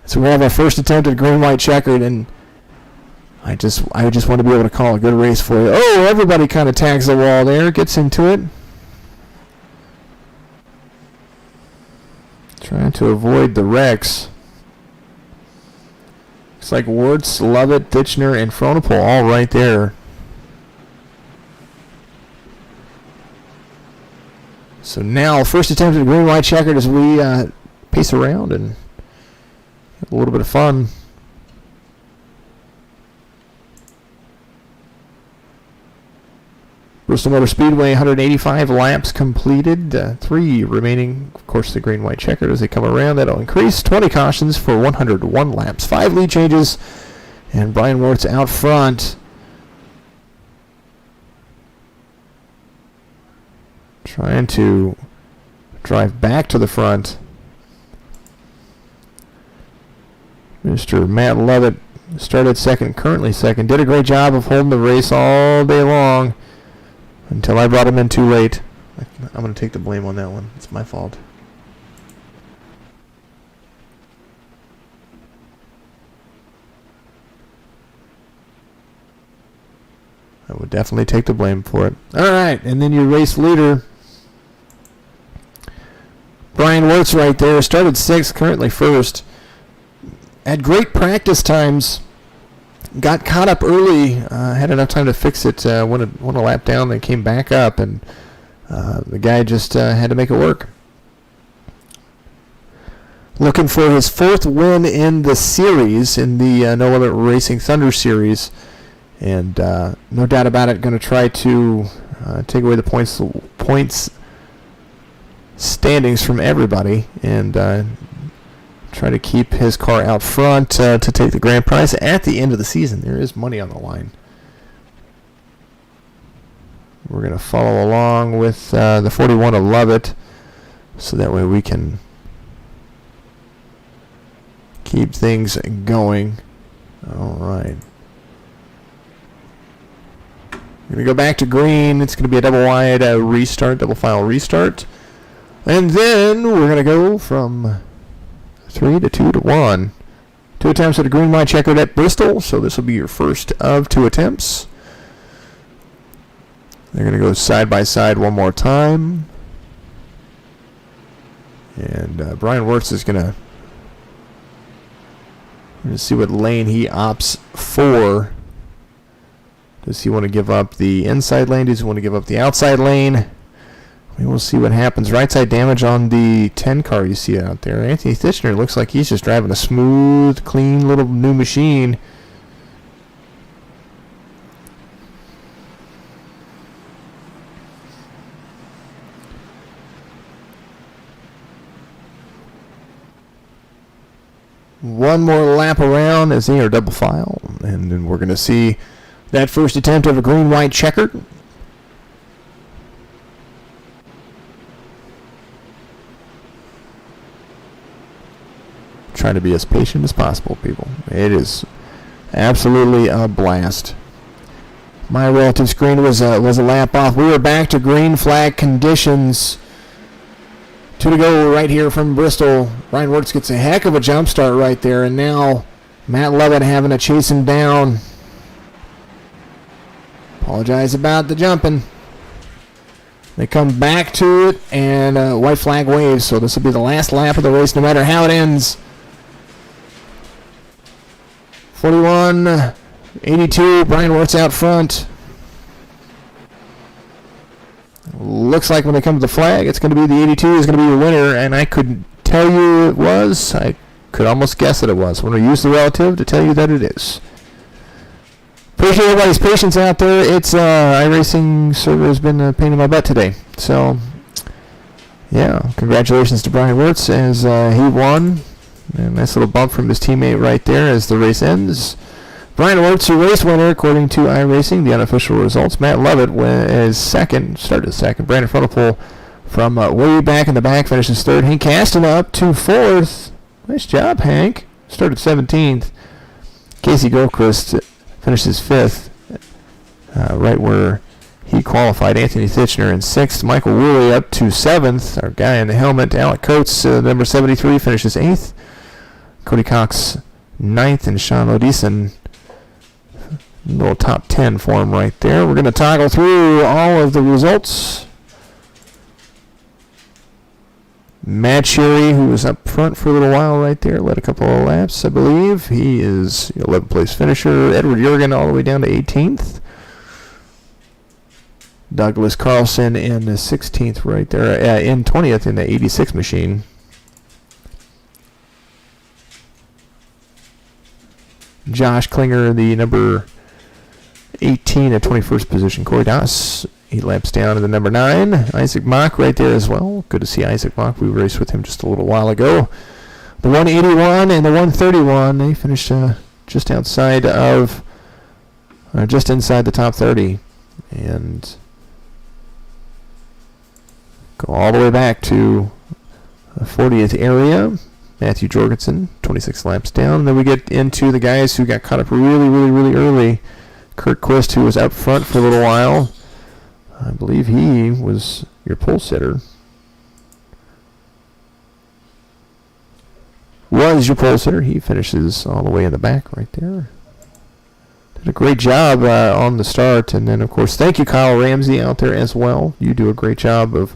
So we have our first attempt at green-white checkered, and I just want to be able to call a good race for you. Oh, everybody kind of tags the wall there, gets into it. Trying to avoid the wrecks. Looks like Wertz, Lovett, Ditchner, and Fronopol all right there. So now, first attempt at green-white checkered as we pace around and have a little bit of fun. Bristol Motor Speedway, 185 laps completed. 3 remaining. Of course, the green-white checkered as they come around. That'll increase. 20 cautions for 101 laps. 5 lead changes. And Bryan Wertz out front. Trying to drive back to the front. Mr. Matt Lovett started second, currently second. Did a great job of holding the race all day long. Until I brought him in too late. I'm going to take the blame on that one. It's my fault. I would definitely take the blame for it. All right, and then your race leader, Bryan Wertz right there. Started 6th, currently 1st. Had great practice times. Got caught up early, had enough time to fix it, went a lap down, then came back up, and the guy just had to make it work. Looking for his 4th win in the series, in the No Limit Racing Thunder Series, and no doubt about it, going to try to take away the points standings from everybody, and try to keep his car out front to take the grand prize at the end of the season. There is money on the line. We're going to follow along with the 41 of Lovett, so that way we can keep things going. All right. We're going to go back to green. It's going to be a double wide restart, double file restart. And then we're going to go from 3 to 2 to 1. 2 attempts at a green-white checkered at Bristol, so this will be your first of 2 attempts. They're going to go side by side one more time. And Bryan Wertz is going to see what lane he opts for. Does he want to give up the inside lane? Does he want to give up the outside lane? We will see what happens. Right side damage on the 10 car you see out there. Anthony Thitchner looks like he's just driving a smooth, clean little new machine. One more lap around as they are double file, and then we're going to see that first attempt of a green-white checkered. Trying to be as patient as possible, people. It is absolutely a blast. My relative screen was a lap off. We were back to green flag conditions. 2 to go right here from Bristol. Bryan Wertz gets a heck of a jump start right there, and now Matt Lovett having to chase him down. Apologize about the jumping. They come back to it, and white flag waves, so this will be the last lap of the race no matter how it ends. 41, 82, Bryan Wertz out front. Looks like when they come to the flag, it's going to be the 82 is going to be your winner, and I couldn't tell you it was. I could almost guess that it was. I'm going to use the relative to tell you that it is. Appreciate everybody's patience out there. It's iRacing server has been a pain in my butt today. So, yeah, congratulations to Bryan Wertz as he won And a nice little bump from his teammate right there as the race ends. Bryan Wertz, your race winner, according to iRacing, the unofficial results. Matt Lovett is second, started second. Brandon Frontal from way back in the back finishes third. Hank Caston up to fourth. Nice job, Hank. Started 17th. Casey Gilchrist finishes fifth, right where he qualified. Anthony Thitchner in sixth. Michael Woolley up to seventh. Our guy in the helmet, Alec Coates, number 73, finishes eighth. Cody Cox ninth, and Sean Odison, little top 10 for him right there. We're going to toggle through all of the results. Matt Sherry, who was up front for a little while right there, led a couple of laps, I believe. He is 11th place finisher. Edward Jurgen all the way down to 18th. Douglas Carlson in the 16th right there, in 20th in the 86 machine. Josh Klinger, the number 18 at 21st position. Corey Doss, he laps down to the number 9. Isaac Mock right there as well. Good to see Isaac Mock. We raced with him just a little while ago. The 181 and the 131, they finished just outside of, just inside the top 30. And go all the way back to the 40th area. Matthew Jorgensen, 26 laps down. And then we get into the guys who got caught up really early. Kurt Quist, who was up front for a little while. I believe he was your pole sitter. Was your pole sitter. He finishes all the way in the back right there. Did a great job on the start. And then, of course, thank you, Kyle Ramsey, out there as well. You do a great job of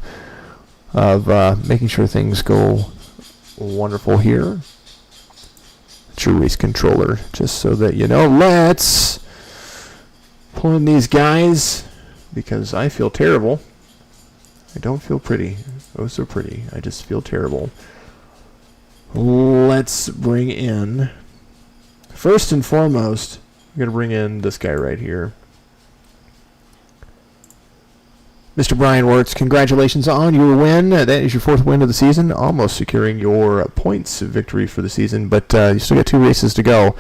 making sure things go wonderful here. It's your race controller, just so that you know. Let's pull in these guys, because I feel terrible. I don't feel pretty. Oh, so pretty. I just feel terrible. Let's bring in, first and foremost, I'm going to bring in this guy right here. Mr. Bryan Wertz, congratulations on your win. That is your 4th win of the season, almost securing your points victory for the season, but you still got 2 races to go.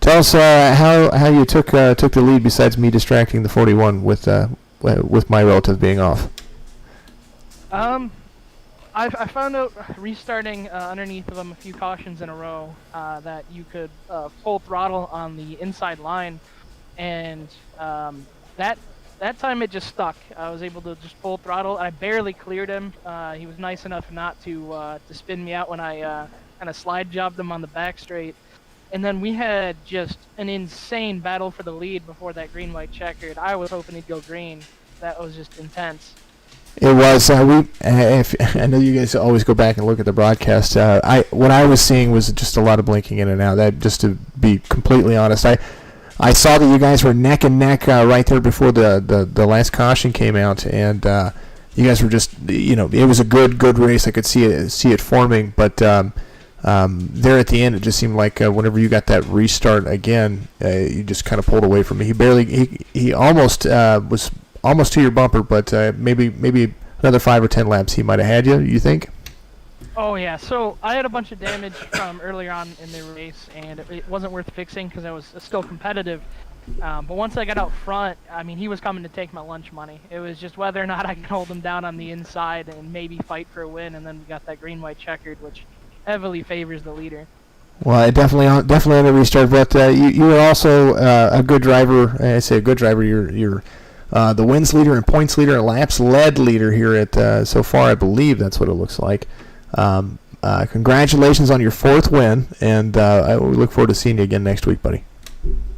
Tell us how you took the lead, besides me distracting the 41 with my relative being off. I found out restarting underneath of them a few cautions in a row that you could full throttle on the inside line, and that time it just stuck. I was able to just full throttle. I barely cleared him. He was nice enough not to spin me out when I kind of slide jobbed him on the back straight. And then we had just an insane battle for the lead before that green-white checkered. I was hoping he'd go green. That was just intense. It was. I know you guys always go back and look at the broadcast. What I was seeing was just a lot of blinking in and out. That, just to be completely honest, I saw that you guys were neck and neck right there before the last caution came out, and you guys were just, it was a good race. I could see it forming, but there at the end, it just seemed like whenever you got that restart again, you just kind of pulled away from me. He almost was almost to your bumper, but maybe another 5 or 10 laps he might have had you. You think? Oh yeah, so I had a bunch of damage from earlier on in the race, and it wasn't worth fixing because I was still competitive. But once I got out front, I mean, he was coming to take my lunch money. It was just whether or not I could hold him down on the inside and maybe fight for a win, and then we got that green-white checkered, which heavily favors the leader. Well, it definitely on the restart, but you were also a good driver. I say a good driver. You're the wins leader and points leader and laps led leader here at so far. I believe that's what it looks like. Congratulations on your 4th win, and we look forward to seeing you again next week, buddy.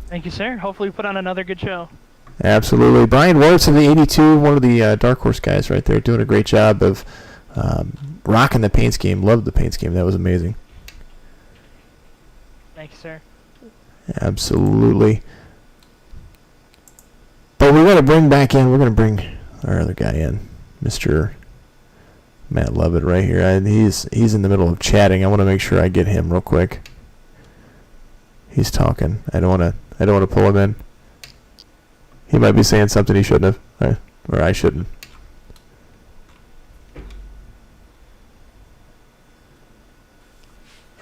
Thank you, sir. Hopefully we put on another good show. Absolutely. Bryan Wertz of the 82, one of the Dark Horse guys right there, doing a great job of rocking the paint scheme. Loved the paint scheme. That was amazing. Thank you, sir. Absolutely. But we're going to bring our other guy in, Mr. Matt Lovett right here. He's in the middle of chatting. I want to make sure I get him real quick. He's talking. I don't want to pull him in. He might be saying something he shouldn't have, or I shouldn't.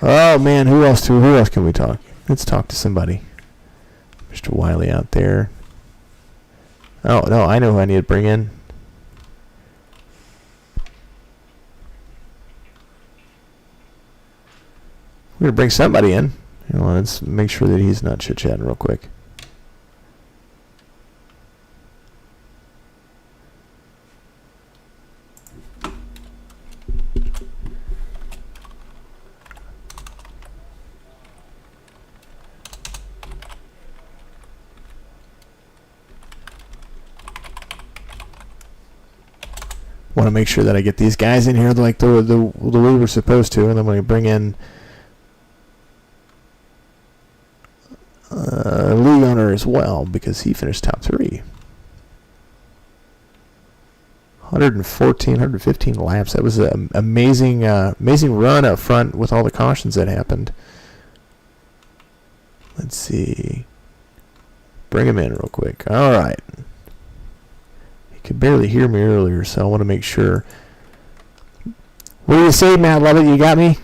Oh man, who else can we talk? Let's talk to somebody. Mr. Wiley out there. Oh no, I know who I need to bring in. We're gonna bring somebody in. Let's make sure that he's not chit-chatting real quick. Want to make sure that I get these guys in here like the way we're supposed to, and then I'm going to bring in a league owner as well because he finished top 3. 115 laps. That was an amazing run up front with all the cautions that happened. Let's see. Bring him in real quick. All right. He could barely hear me earlier, so I want to make sure. What do you say, Matt Lovett? You got me?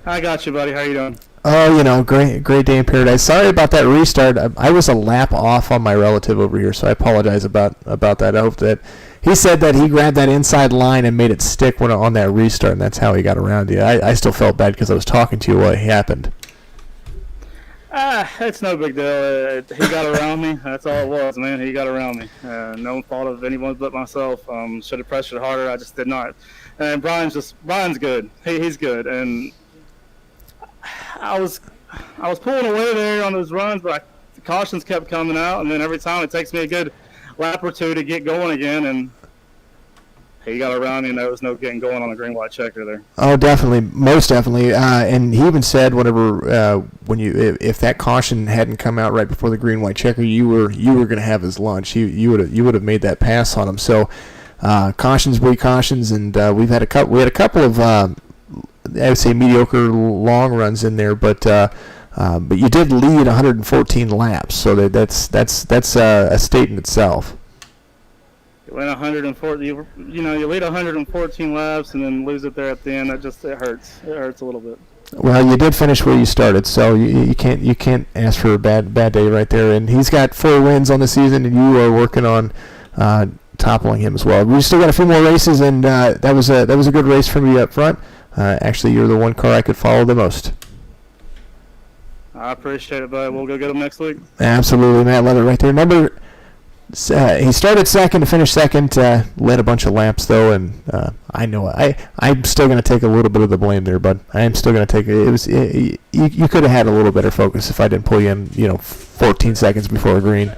I got you, buddy. How you doing? Oh, great day in paradise. Sorry about that restart. I was a lap off on my relative over here, so I apologize about that. I hope that he said that he grabbed that inside line and made it stick when on that restart, and that's how he got around you. I still felt bad because I was talking to you while it happened. It's no big deal. He got around me. That's all it was, man. He got around me. No fault of anyone but myself. Should have pressured harder. I just did not. And Brian's good. He's good. And I was pulling away there on those runs, but the cautions kept coming out, and then every time it takes me a good lap or two to get going again, and he got around me, and there was no getting going on the green-white checker there. Oh, definitely, most definitely. And he even said whenever if that caution hadn't come out right before the green-white checker, you were going to have his lunch. You would have made that pass on him. So cautions breed cautions, and we had a couple of I would say mediocre long runs in there, but you did lead 114 laps, so that's a state in itself. You win 140. You lead 114 laps and then lose it there at the end. It hurts. It hurts a little bit. Well, you did finish where you started, so you can't ask for a bad day right there. And he's got 4 wins on the season, and you are working on toppling him as well. We still got a few more races, and that was a good race for me up front. Actually, you're the one car I could follow the most. I appreciate it, bud. We'll go get him next week. Absolutely, Matt Levitt right there. He started second to finish second, led a bunch of laps though, and I know I'm still going to take a little bit of the blame there, but I am still going to take it. You could have had a little better focus if I didn't pull you in, 14 seconds before green.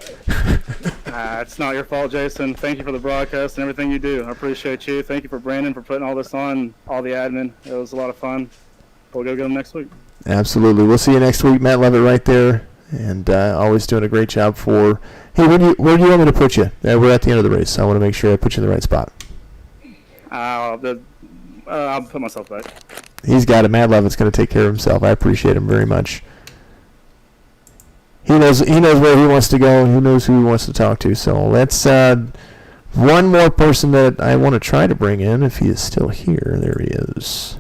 It's not your fault, Jason. Thank you for the broadcast and everything you do. I appreciate you. Thank you for Brandon for putting all this on, all the admin. It was a lot of fun. We'll go get him next week. Absolutely. We'll see you next week. Matt Levitt right there, and always doing a great job for. Hey, where do you want me to put you? We're at the end of the race, so I want to make sure I put you in the right spot. I'll put myself back. He's got it. Matt Levitt's going to take care of himself. I appreciate him very much. He knows where he wants to go, and he knows who he wants to talk to. So let's one more person that I want to try to bring in, if he is still here. There he is.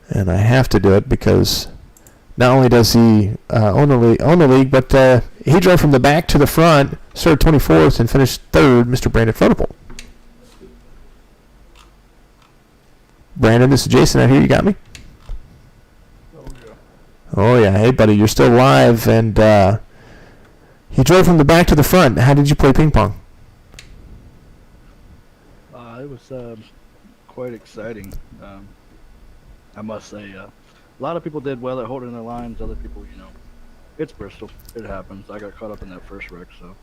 And I have to do it because not only does he own the league, but he drove from the back to the front, started 24th, and finished 3rd, Mr. Brandon Floatable. Brandon, this is Jason out here. You got me? Oh, yeah. Hey, buddy, you're still live, and he drove from the back to the front. How did you play ping pong? It was quite exciting. I must say, a lot of people did well at holding their lines. Other people, it's Bristol. It happens. I got caught up in that first wreck, so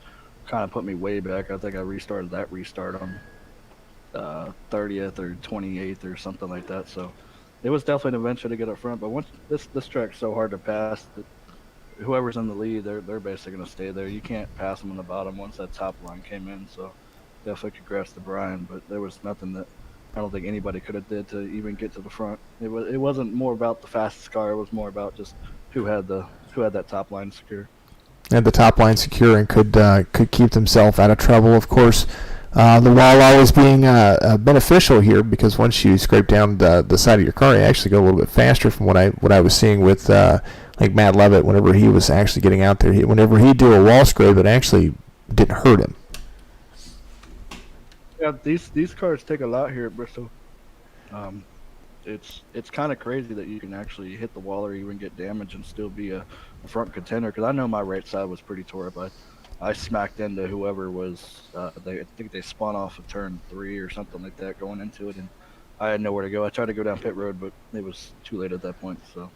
kind of put me way back. I think I restarted that restart on 30th or 28th or something like that. So it was definitely an adventure to get up front. But once this track's so hard to pass that whoever's in the lead, they're basically going to stay there. You can't pass them on the bottom once that top line came in. So definitely congrats to Brian, but there was nothing that I don't think anybody could have did to even get to the front. It wasn't more about the fastest car. It was more about just who had that top line secure. Had the top line secure and could keep themselves out of trouble. Of course, the wall always being beneficial here, because once you scrape down the side of your car, you actually go a little bit faster from what I was seeing with like Matt Levitt. Whenever he was actually getting out there, whenever he'd do a wall scrape, it actually didn't hurt him. Yeah, these cars take a lot here at Bristol. It's kind of crazy that you can actually hit the wall or even get damage and still be a front contender. Because I know my right side was pretty tore up. I smacked into whoever was. I think they spun off of turn 3 or something like that going into it, and I had nowhere to go. I tried to go down pit road, but it was too late at that point. So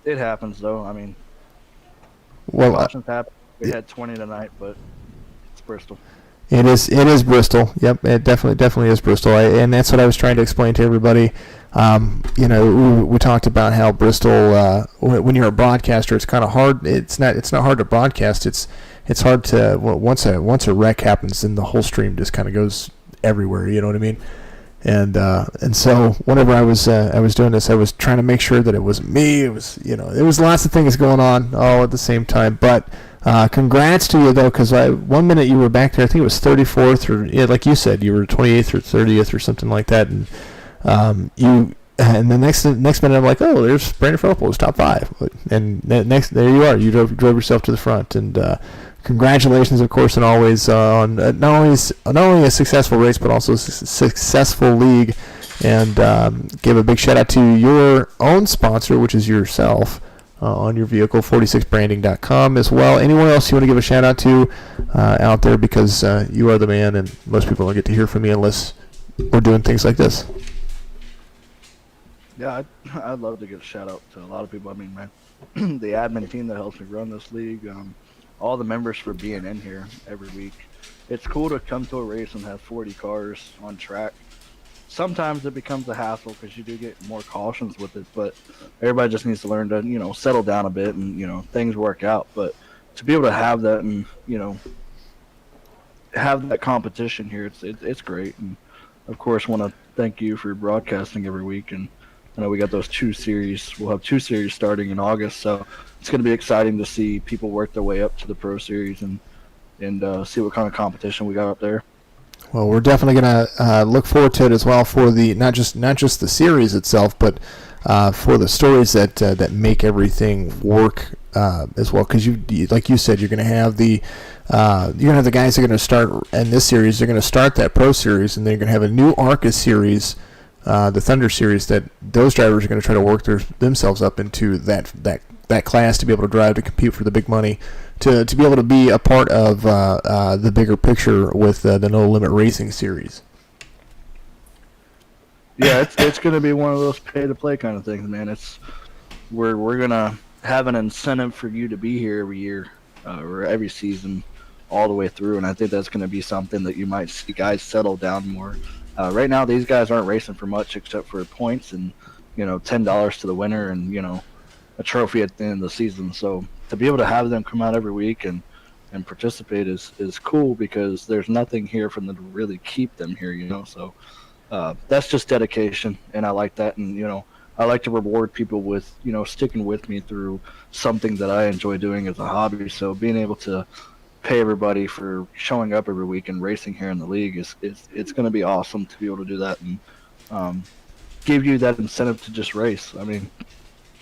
it happens, though. I mean, cautions happen. We had 20 tonight, but it's Bristol. It is Bristol. Yep, it definitely is Bristol. And that's what I was trying to explain to everybody. We talked about how Bristol, when you're a broadcaster, it's kind of hard. It's not hard to broadcast. It's hard to, once a wreck happens, then the whole stream just kind of goes everywhere. You know what I mean? And so whenever I was doing this, I was trying to make sure that it wasn't me. It was there was lots of things going on all at the same time, but. Congrats to you, though, because 1 minute you were back there. I think it was 34th, or like you said, you were 28th or 30th or something like that. And and the next minute I'm like, oh, there's Brandon Phillips, top 5. And there you are. You drove yourself to the front. And congratulations, of course, and always on not only a successful race but also a successful league. And give a big shout out to your own sponsor, which is yourself. On your vehicle, 46branding.com as well. Anyone else you want to give a shout out to out there, because you are the man, and most people don't get to hear from you unless we're doing things like this. Yeah, I'd love to give a shout out to a lot of people. I mean, man, the admin team that helps me run this league, all the members for being in here every week. It's cool to come to a race and have 40 cars on track. Sometimes it becomes a hassle because you do get more cautions with it, but everybody just needs to learn to, settle down a bit and, things work out. But to be able to have that and, have that competition here, it's great. And, of course, want to thank you for broadcasting every week. And I know we got those 2 series. We'll have 2 series starting in August, so it's going to be exciting to see people work their way up to the Pro Series and see what kind of competition we got up there. Well, we're definitely going to look forward to it as well for the not just the series itself, but for the stories that make everything work as well. Because like you said, you're going to have the guys that are going to start in this series. They're going to start that Pro Series, and they're going to have a new ARCA series, the Thunder Series. That those drivers are going to try to work themselves up into that class to be able to drive to compete for the big money. To be able to be a part of the bigger picture with the No Limit Racing series. Yeah, it's going to be one of those pay-to-play kind of things, man. We're going to have an incentive for you to be here every year or every season all the way through, and I think that's going to be something that you might see guys settle down more. Right now, these guys aren't racing for much except for points and $10 to the winner and a trophy at the end of the season. So to be able to have them come out every week and participate is cool, because there's nothing here for them to really keep them here, So that's just dedication, and I like that. And I like to reward people with sticking with me through something that I enjoy doing as a hobby. So being able to pay everybody for showing up every week and racing here in the league it's going to be awesome to be able to do that and give you that incentive to just race. I mean,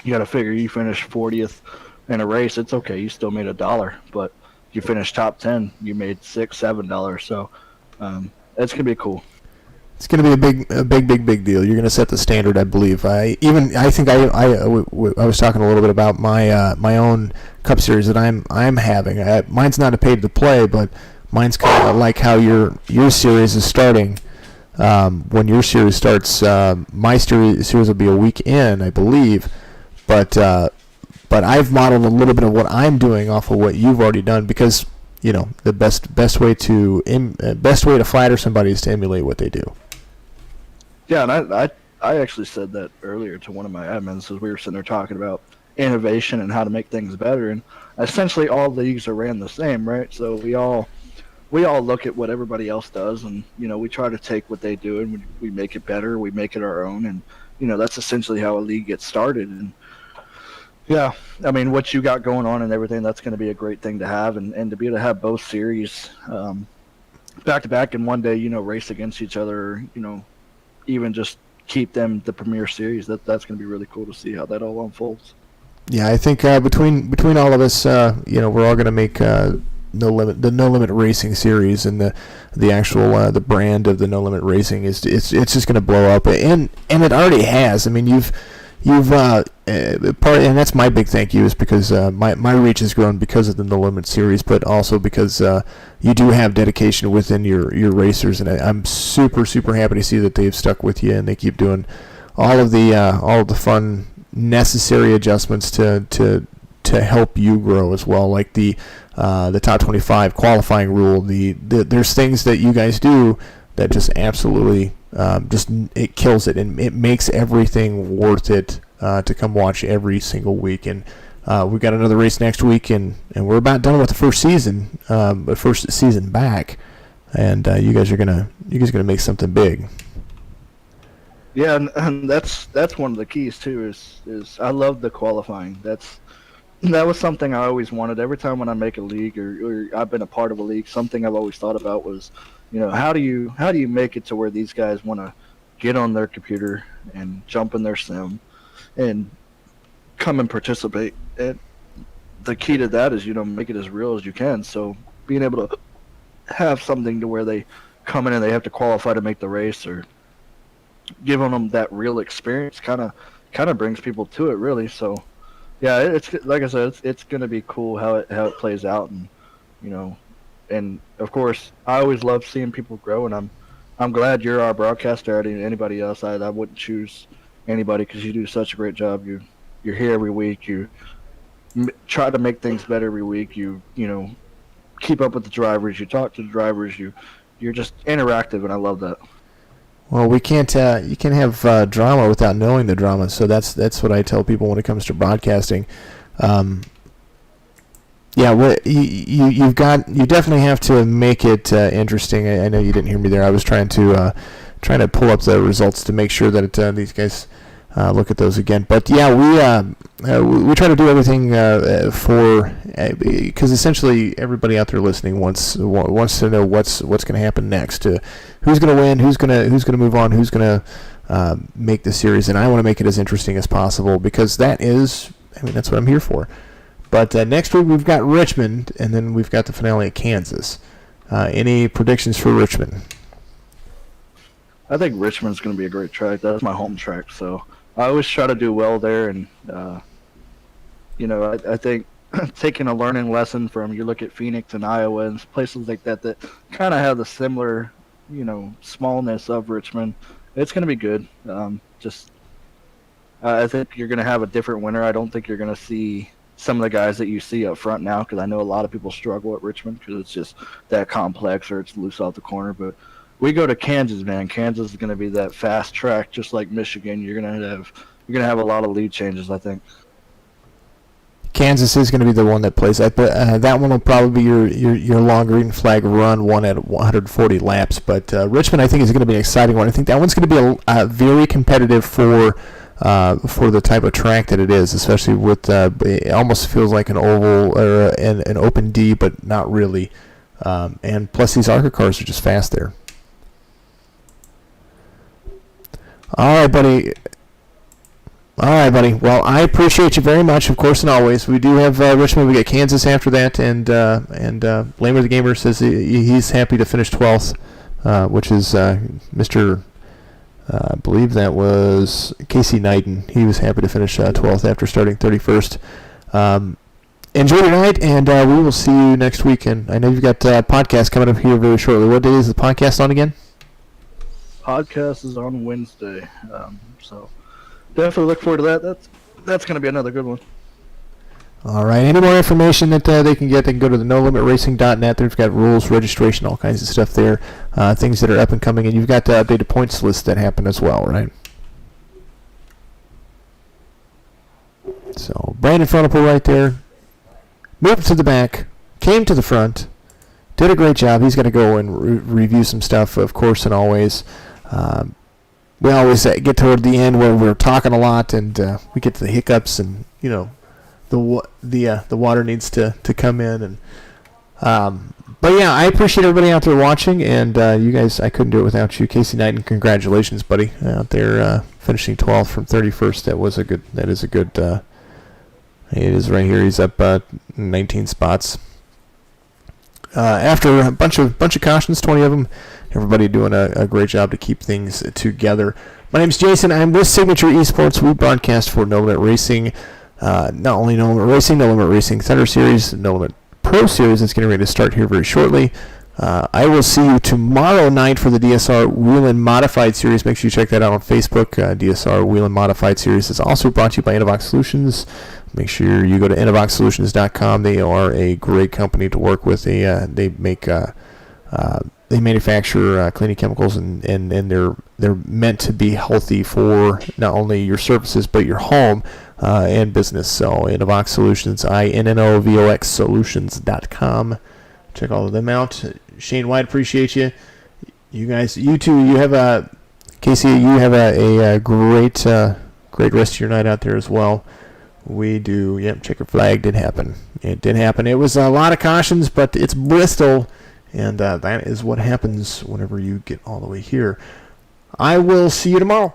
you got to figure you finish 40th in a race, it's okay. You still made $1, but you finished top 10, you made $6-7. So it's gonna be cool. It's going to be a big deal. You're going to set the standard, I believe. I was talking a little bit about my own Cup Series that I'm having. Mine's not a paid to play, but mine's kind of like how your series is starting. When your series starts, my series will be a week in, I believe. But I've modeled a little bit of what I'm doing off of what you've already done, because the best way to flatter somebody is to emulate what they do. Yeah, and I actually said that earlier to one of my admins as we were sitting there talking about innovation and how to make things better. And essentially, all leagues are ran the same, right? So we all look at what everybody else does, and we try to take what they do and we make it better. We make it our own, and that's essentially how a league gets started. And yeah, I mean, what you got going on and everything, that's going to be a great thing to have, and to be able to have both series back to back, and one day, race against each other, or, even just keep them the premier series. That's going to be really cool to see how that all unfolds. Yeah, I think between all of us, we're all going to make the No Limit Racing series, and the actual the brand of the No Limit Racing it's just going to blow up, and it already has. I mean, you've part, and that's my big thank you, is because my reach has grown because of the No Limit series, but also because you do have dedication within your racers, and I'm super happy to see that they've stuck with you and they keep doing all of the fun necessary adjustments to help you grow as well, like the top 25 qualifying rule. There's things that you guys do that just absolutely it kills it, and it makes everything worth it to come watch every single week. And we've got another race next week, and we're about done with the first season back, and you guys are gonna make something big. Yeah, and that's one of the keys too. Is I love the qualifying. That was something I always wanted. Every time when I make a league or I've been a part of a league, something I've always thought about was, how do you make it to where these guys want to get on their computer and jump in their sim and come and participate. And the key to that is, make it as real as you can. So being able to have something to where they come in and they have to qualify to make the race, or giving them that real experience kind of brings people to it, really. So yeah, it's like I said, it's going to be cool how it plays out. And and of course I always love seeing people grow, and I'm glad you're our broadcaster. Anybody else, I wouldn't choose anybody, because you do such a great job. You're here every week, you try to make things better every week, you keep up with the drivers, you talk to the drivers, you're just interactive, and I love that. Well, you can't have drama without knowing the drama. So that's what I tell people when it comes to broadcasting. Yeah, you definitely have to make it interesting. I know you didn't hear me there. I was trying to pull up the results to make sure that these guys look at those again. But yeah, we try to do everything because essentially everybody out there listening wants to know what's going to happen next. Who's going to win? Who's going to move on? Who's going to make the series? And I want to make it as interesting as possible, because that's what I'm here for. But next week we've got Richmond, and then we've got the finale at Kansas. Any predictions for Richmond? I think Richmond's going to be a great track. That's my home track, so I always try to do well there. And I think taking a learning lesson from, you look at Phoenix and Iowa and places like that kind of have the similar smallness of Richmond, it's going to be good. I think you're going to have a different winner. I don't think you're going to see some of the guys that you see up front now, because I know a lot of people struggle at Richmond because it's just that complex, or it's loose off the corner. But we go to Kansas, man. Kansas is going to be that fast track, just like Michigan. You're going to have a lot of lead changes, I think. Kansas is going to be the one that plays that, but that one will probably be your long green flag run, one at 140 laps. But Richmond, I think, is going to be an exciting one. I think that one's going to be very competitive for the type of track that it is, especially with it almost feels like an oval or an open D, but not really. And plus, these ARCA cars are just fast there. All right, buddy. Well, I appreciate you very much, of course, and always. We do have Richmond. We get Kansas after that, and Lamer the Gamer says he's happy to finish 12th, which is Mr. I believe that was Casey Knighton. He was happy to finish 12th after starting 31st. Enjoy your night, and we will see you next week. And I know you've got a podcast coming up here very shortly. What day is the podcast on again? Podcast is on Wednesday, so definitely look forward to that. That's going to be another good one. All right. Any more information that they can get, they can go to the NoLimitRacing.net. They've got rules, registration, all kinds of stuff there, things that are up and coming. And you've got the updated points list that happen as well, right? So Brandon Frontal right there. Moved to the back, came to the front, did a great job. He's going to go and review some stuff, of course, and always. We always get toward the end where we're talking a lot, and we get to the hiccups, and the water needs to come in, and but But yeah, I appreciate everybody out there watching, and you guys, I couldn't do it without you. Casey Knighton, congratulations, buddy, out there finishing 12th from 31st. That is a good. It is right here. He's up 19 spots. After a bunch of cautions, 20 of them, everybody doing a great job to keep things together. My name's Jason. I'm with Signature Esports. We broadcast for No Limit Racing, not only No Limit Racing, No Limit Racing Thunder Series, No Limit Pro Series. It's getting ready to start here very shortly. I will see you tomorrow night for the DSR Whelen Modified Series. Make sure you check that out on Facebook. DSR Whelen Modified Series is also brought to you by Innovox Solutions. Make sure you go to innovoxsolutions.com. They are a great company to work with. They manufacture cleaning chemicals, and they're meant to be healthy for not only your surfaces but your home and business. So Innovox Solutions, INNOVOX Solutions.com. Check all of them out. Shane White, appreciate you. You guys, you too. You have Casey. You have a great rest of your night out there as well. We do. Yep, checker flag did happen. It did happen. It was a lot of cautions, but it's Bristol, and that is what happens whenever you get all the way here. I will see you tomorrow.